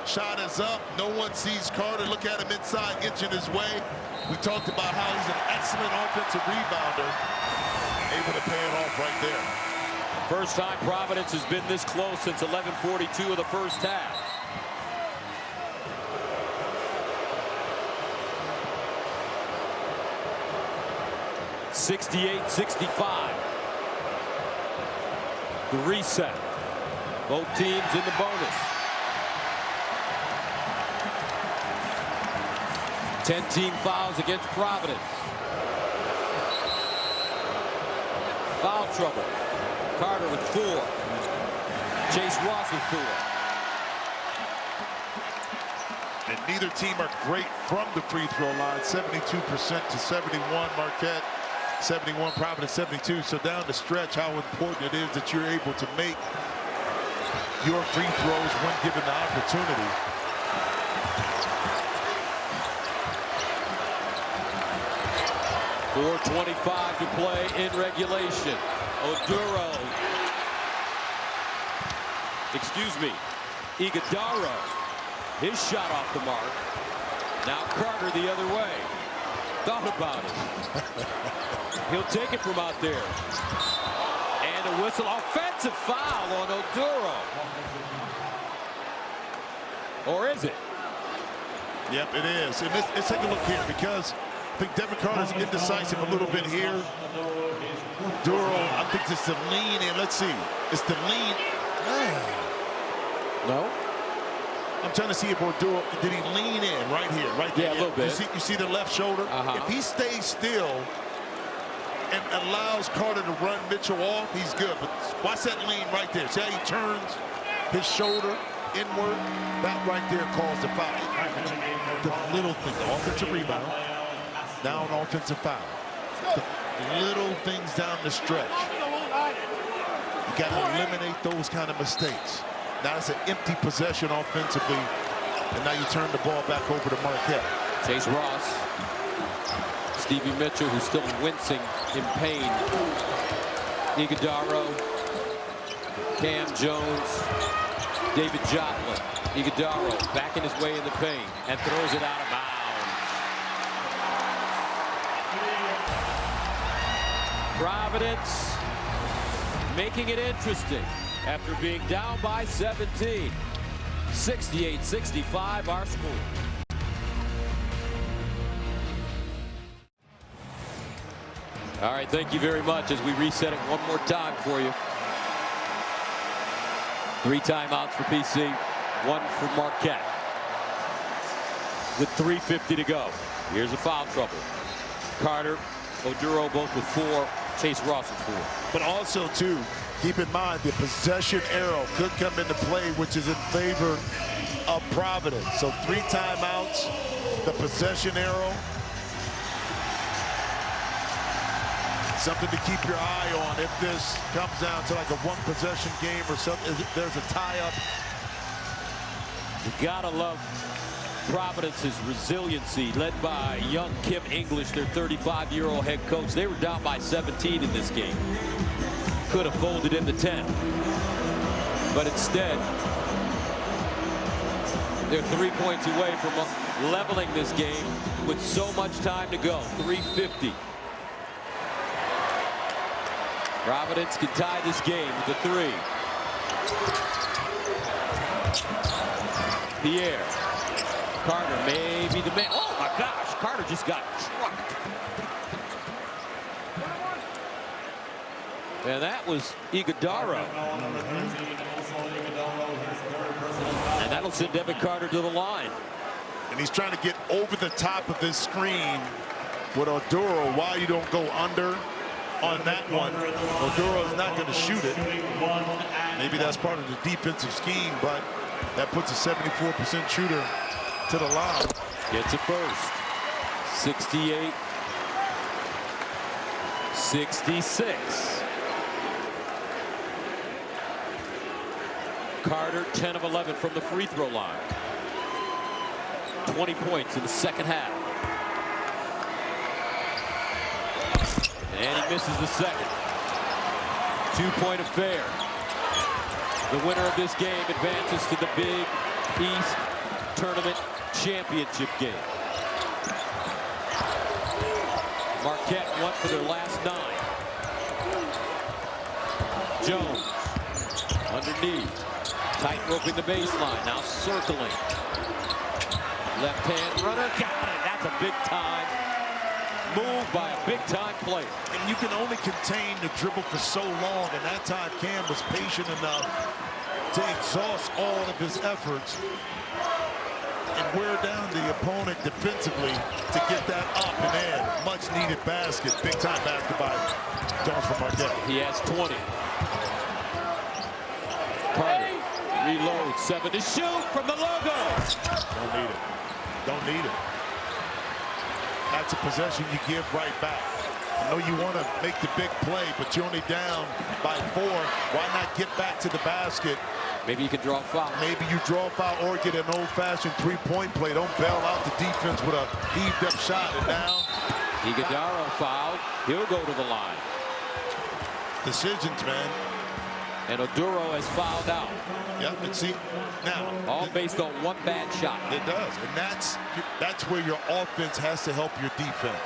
S7: Shot is up. No one sees Carter. Look at him inside, inching his way. We talked about how he's an excellent offensive rebounder. Able to pay it off right there.
S6: First time Providence has been this close since 11:42 of the first half. (68-65). The reset. Both teams in the bonus. 10 team fouls against Providence. Foul trouble. Carter with 4. Chase Ross with 4.
S7: And neither team are great from the free throw line. 72% to 71. Marquette 71, Providence 72. So down the stretch, how important it is that you're able to make your free throws when given the opportunity.
S6: .425 to play in regulation. Oduro. Iguodaro. His shot off the mark. Now Carter the other way. Thought about it. He'll take it from out there. And a whistle. Offensive foul on Oduro. Or is it?
S7: Yep, it is. And let's take a look here because I think Devin Carter's indecisive a little bit here. Duro, I think it's the lean in. Let's see. It's the lean.
S6: No.
S7: I'm trying to see if Oduro, did he lean in right here, right there?
S6: Yeah, a little bit.
S7: You see the left shoulder? If he stays still and allows Carter to run Mitchell off, he's good. But watch that lean right there. See how he turns his shoulder inward? That right there calls the foul. The little thing, the offensive rebound. Now an offensive foul. The little things down the stretch. You got to eliminate those kind of mistakes. Now it's an empty possession offensively, and now you turn the ball back over to Marquette.
S6: Chase Ross. Stevie Mitchell, who's still wincing in pain. Iguodaro. Cam Jones. David Joplin. Iguodaro backing his way in the paint and throws it out of bounds. Providence making it interesting after being down by 17. 68-65 our score. All right, thank you very much as we reset it one more time for you. 3 timeouts for PC, 1 for Marquette. With 3:50 to go. Here's a foul trouble. Carter, Oduro both with 4. Chase Ross with 4.
S7: But also, too, keep in mind the possession arrow could come into play, which is in favor of Providence. So 3 timeouts, the possession arrow. Something to keep your eye on if this comes down to like a 1-possession game or something. There's a tie-up.
S6: You gotta love Providence's resiliency, led by young Kim English, their 35-year-old head coach. They were down by 17 in this game. Could have folded into 10. But instead, they're 3 points away from leveling this game with so much time to go. 3:50. Providence can tie this game with a 3. Pierre. Carter may be the man. Oh my gosh, Carter just got trucked. And that was Iguodaro. And that'll send Devin Carter to the line.
S7: And he's trying to get over the top of this screen with Oduro. Why you don't go under on that one? Oduro is not going to shoot it. Maybe that's part of the defensive scheme, but that puts a 74% shooter to the line.
S6: Gets it first. 68-66. Carter, 10 of 11 from the free throw line. 20 points in the second half. And he misses the second. 2-point affair. The winner of this game advances to the Big East Tournament Championship game. Marquette went for their last 9. Jones underneath. Tight roping the baseline. Now circling. Left hand runner. Got it. That's a big time move by a big time player.
S7: And you can only contain the dribble for so long. And that time Cam was patient enough to exhaust all of his efforts and wear down the opponent defensively to get that up and in. Much needed basket. Big time basket by Jones from Marquette.
S6: He has 20. Carter reloads, 7 to shoot from the logo.
S7: Don't need it. Don't need it. That's a possession you give right back. I know you want to make the big play, but you're only down by 4. Why not get back to the basket?
S6: Maybe you can draw a foul.
S7: Maybe you draw a foul or get an old-fashioned three-point play. Don't bail out the defense with a heaved-up shot. And now
S6: Iguodaro fouled. He'll go to the line.
S7: Decisions, man.
S6: And Oduro has fouled out.
S7: Yep, and see, now.
S6: All based on one bad shot.
S7: It does, and that's where your offense has to help your defense.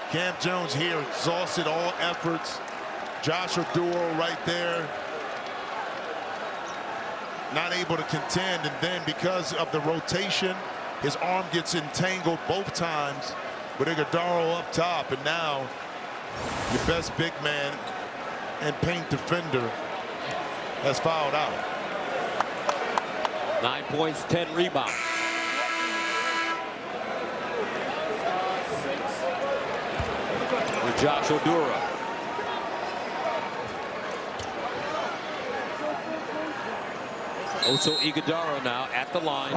S7: Cam Jones here exhausted all efforts. Josh Oduro right there. Not able to contend, and then because of the rotation, his arm gets entangled both times with Iguodaro up top, and now your best big man and paint defender has fouled out.
S6: 9 points, 10 rebounds. For Josh Oduro. Also Iguodaro now at the line.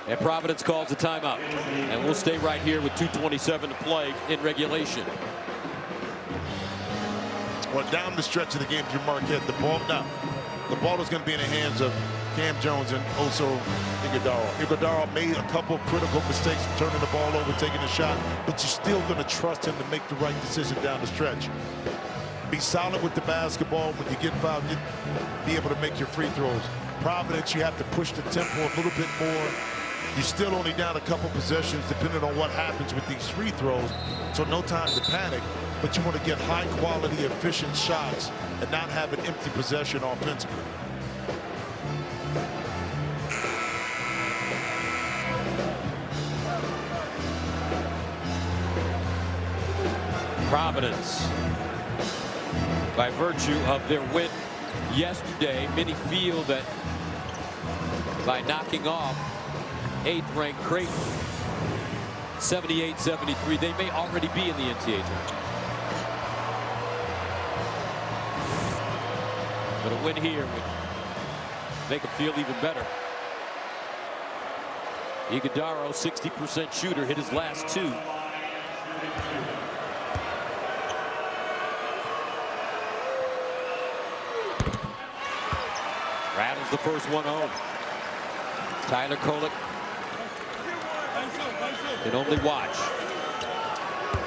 S6: And Providence calls a timeout. And we'll stay right here with 2:27 to play in regulation.
S7: Well, down the stretch of the game through Marquette, the ball is going to be in the hands of Cam Jones and also Iguodaro. Iguodaro made a couple critical mistakes, turning the ball over, taking a shot, but you're still going to trust him to make the right decision down the stretch. Be solid with the basketball. When you get fouled, be able to make your free throws. Providence, you have to push the tempo a little bit more. You're still only down a couple possessions depending on what happens with these free throws, so no time to panic. But you want to get high-quality, efficient shots and not have an empty possession offensively.
S6: Providence, by virtue of their win yesterday, many feel that by knocking off 8th-ranked Creighton 78-73, they may already be in the NCAA tournament. But a win here would make them feel even better. Iguodaro, 60% shooter, hit his last 2. Rattles the first one home. Tyler Kolek can only watch.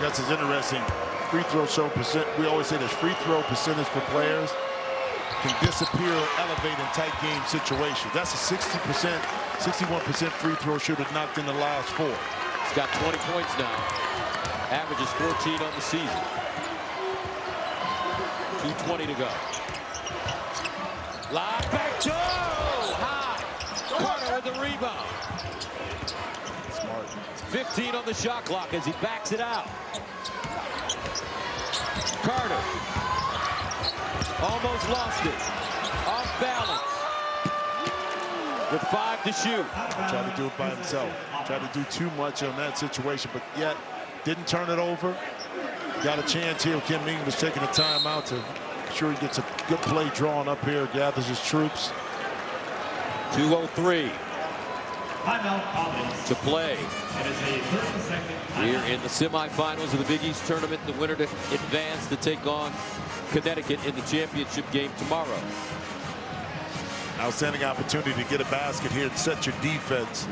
S7: That's interesting. Free throw percent. We always say this free throw percentage for players can disappear or elevate in tight game situations. That's a 60%, 61% free throw shooter knocked in the last 4.
S6: He's got 20 points now. Averages 14 on the season. 2:20 to go. Lob back to high. Carter with the rebound.
S7: Smart.
S6: 15 on the shot clock as he backs it out. Carter almost lost it. Off balance. With 5 to shoot.
S7: Tried to do it by himself. Tried to do too much on that situation, but yet didn't turn it over. Got a chance here. Kim English taking a timeout to make sure he gets a good play drawn up here, gathers his troops.
S6: 2:03 to play here in the semifinals of the Big East tournament. The winner to advance to take on Connecticut in the championship game tomorrow.
S7: Outstanding opportunity to get a basket here and set your defense.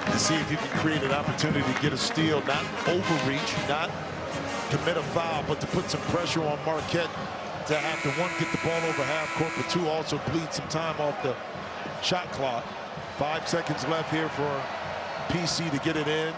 S7: To see if you can create an opportunity to get a steal, not overreach, not commit a foul, but to put some pressure on Marquette to have to, one, get the ball over half court, but two, also bleed some time off the shot clock. 5 seconds left here for PC to get it in.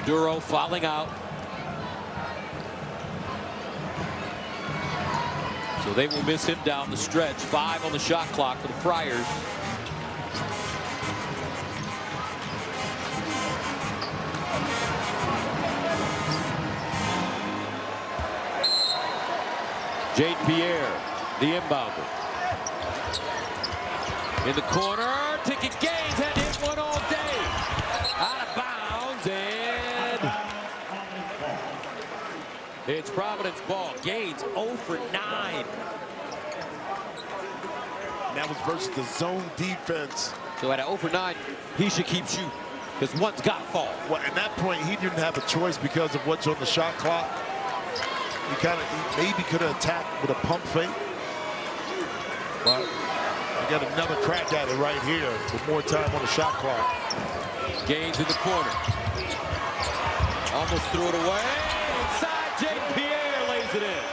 S6: Duro fouling out. So they will miss him down the stretch. 5 on the shot clock for the Friars. Jade Pierre, the inbounder. In the corner, Ticket Gaines had to hit one all day. Out of bounds, and it's Providence ball. Gaines 0 for 9.
S7: And that was versus the zone defense.
S6: So at 0 for 9, he should keep shooting because one's got to fall.
S7: Well, at that point, he didn't have a choice because of what's on the shot clock. He maybe could have attacked with a pump fake. But we got another crack at it right here with more time on the shot clock.
S6: Gaines in the corner. Almost threw it away. Inside, Jake Pierre lays it in.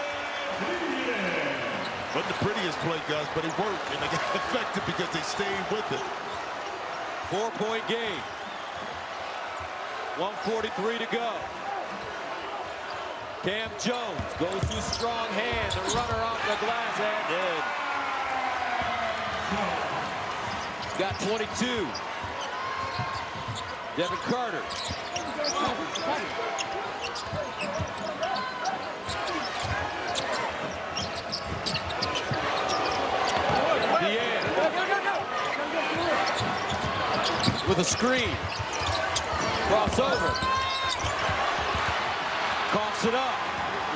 S7: Wasn't the prettiest play, Gus, but it worked, and they got effective because they stayed with it.
S6: 4-point game. 1:43 to go. Cam Jones goes to strong hand. The runner off the glass and in. Got 22. Devin Carter. Pierre. With a screen. Crossover. Coughs it up.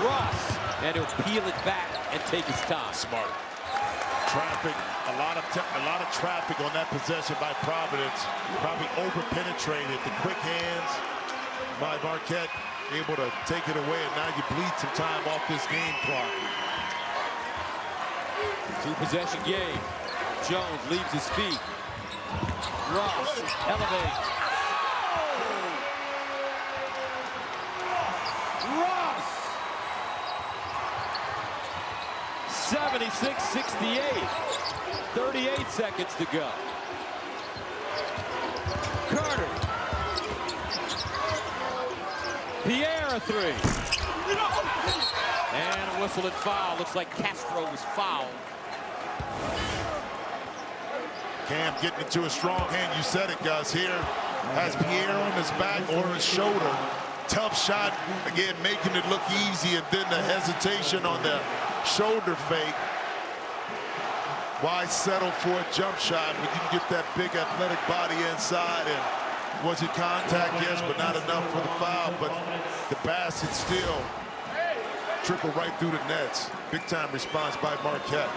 S6: Ross. And he'll peel it back and take his time.
S7: Smart. Traffic, a lot of traffic on that possession by Providence. Probably over-penetrated. The quick hands by Marquette, able to take it away, and now you bleed some time off this game clock.
S6: 2-possession game. Jones leaves his feet. Ross elevates. Ross! 76-68. 38 seconds to go. Carter. Pierre a 3. And a whistle and foul. Looks like Castro was fouled.
S7: Cam getting into a strong hand. You said it, Gus. Here has Pierre on his back or his shoulder. Tough shot. Again, making it look easy, and then the hesitation on the shoulder fake. Why settle for a jump shot when you can get that big athletic body inside? And was it contact? Yes, but not enough for the foul. But the basket still trickled right through the nets. Big time response by Marquette.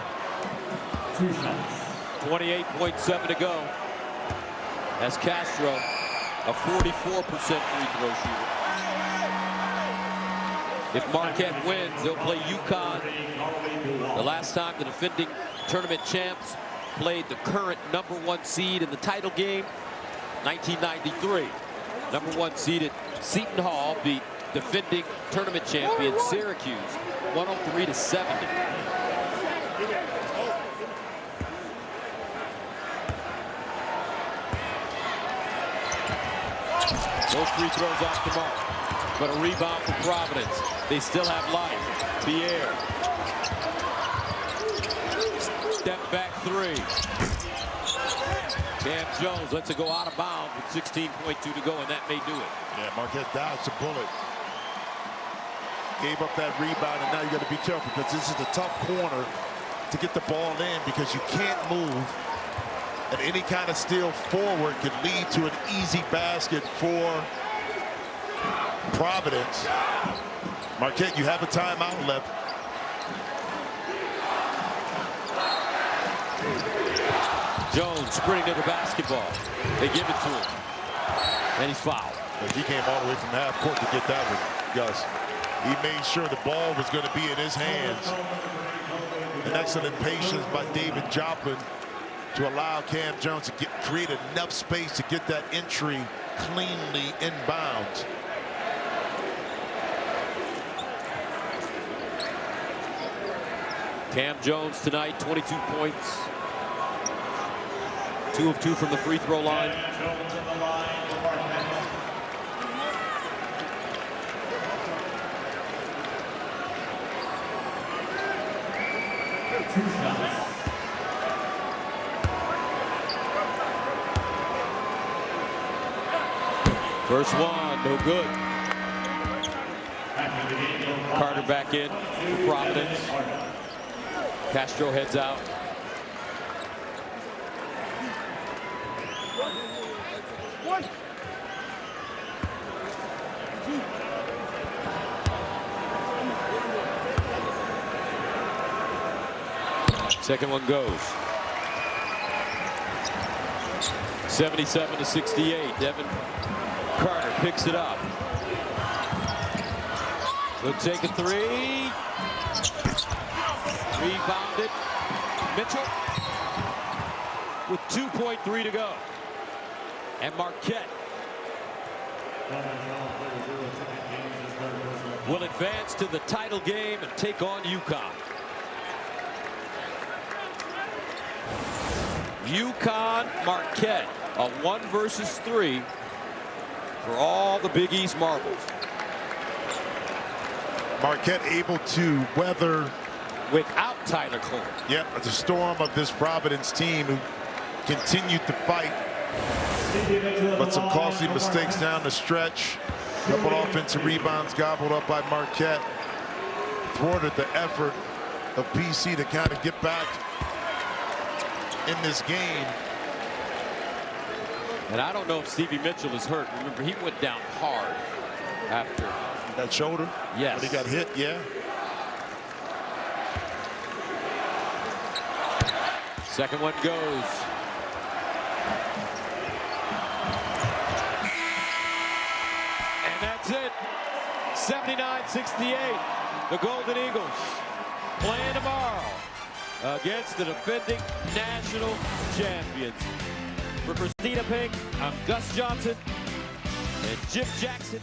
S6: 28.7 to go. As Castro, a 44% free throw shooter. If Marquette wins, they'll play UConn. The last time the defending tournament champs played the current #1 seed in the title game, 1993. #1 seeded Seton Hall beat defending tournament champion Syracuse 103-70. Those free throws off the mark. But a rebound for Providence. They still have life. Pierre. Step back 3. Cam Jones lets it go out of bounds with 16.2 to go, and that may do it.
S7: Yeah, Marquette dodged a bullet. Gave up that rebound, and now you got to be careful because this is a tough corner to get the ball in because you can't move. And any kind of steal forward could lead to an easy basket for Providence. Marquette, you have a timeout left.
S6: Jones sprinting to the basketball. They give it to him. And he's fouled.
S7: He came all the way from half court to get that one, Gus. He made sure the ball was going to be in his hands. An excellent patience by David Joplin to allow Cam Jones to create enough space to get that entry cleanly inbounds.
S6: Cam Jones tonight, 22 points. 2 of 2 from the free throw line. First one, no good. Carter back in for Providence. Castro heads out. Second one goes. 77-68. Devin Carter picks it up. He'll take a three. Rebounded. Mitchell with 2.3 to go. And Marquette will advance to the title game and take on UConn. UConn, Marquette, a 1 versus 3 for all the Big East marbles.
S7: Marquette able to weather
S6: without Tyler Cole.
S7: Yep, it's a storm of this Providence team who continued to fight, but some costly mistakes down the stretch. Couple offensive rebounds gobbled up by Marquette. Thwarted the effort of PC to kind of get back in this game.
S6: And I don't know if Stevie Mitchell is hurt. Remember, he went down hard after
S7: that shoulder.
S6: Yes.
S7: When he got hit, yeah.
S6: Second one goes. And that's it. 79-68. The Golden Eagles playing tomorrow against the defending national champions. For Christina Pink, I'm Gus Johnson and Jim Jackson.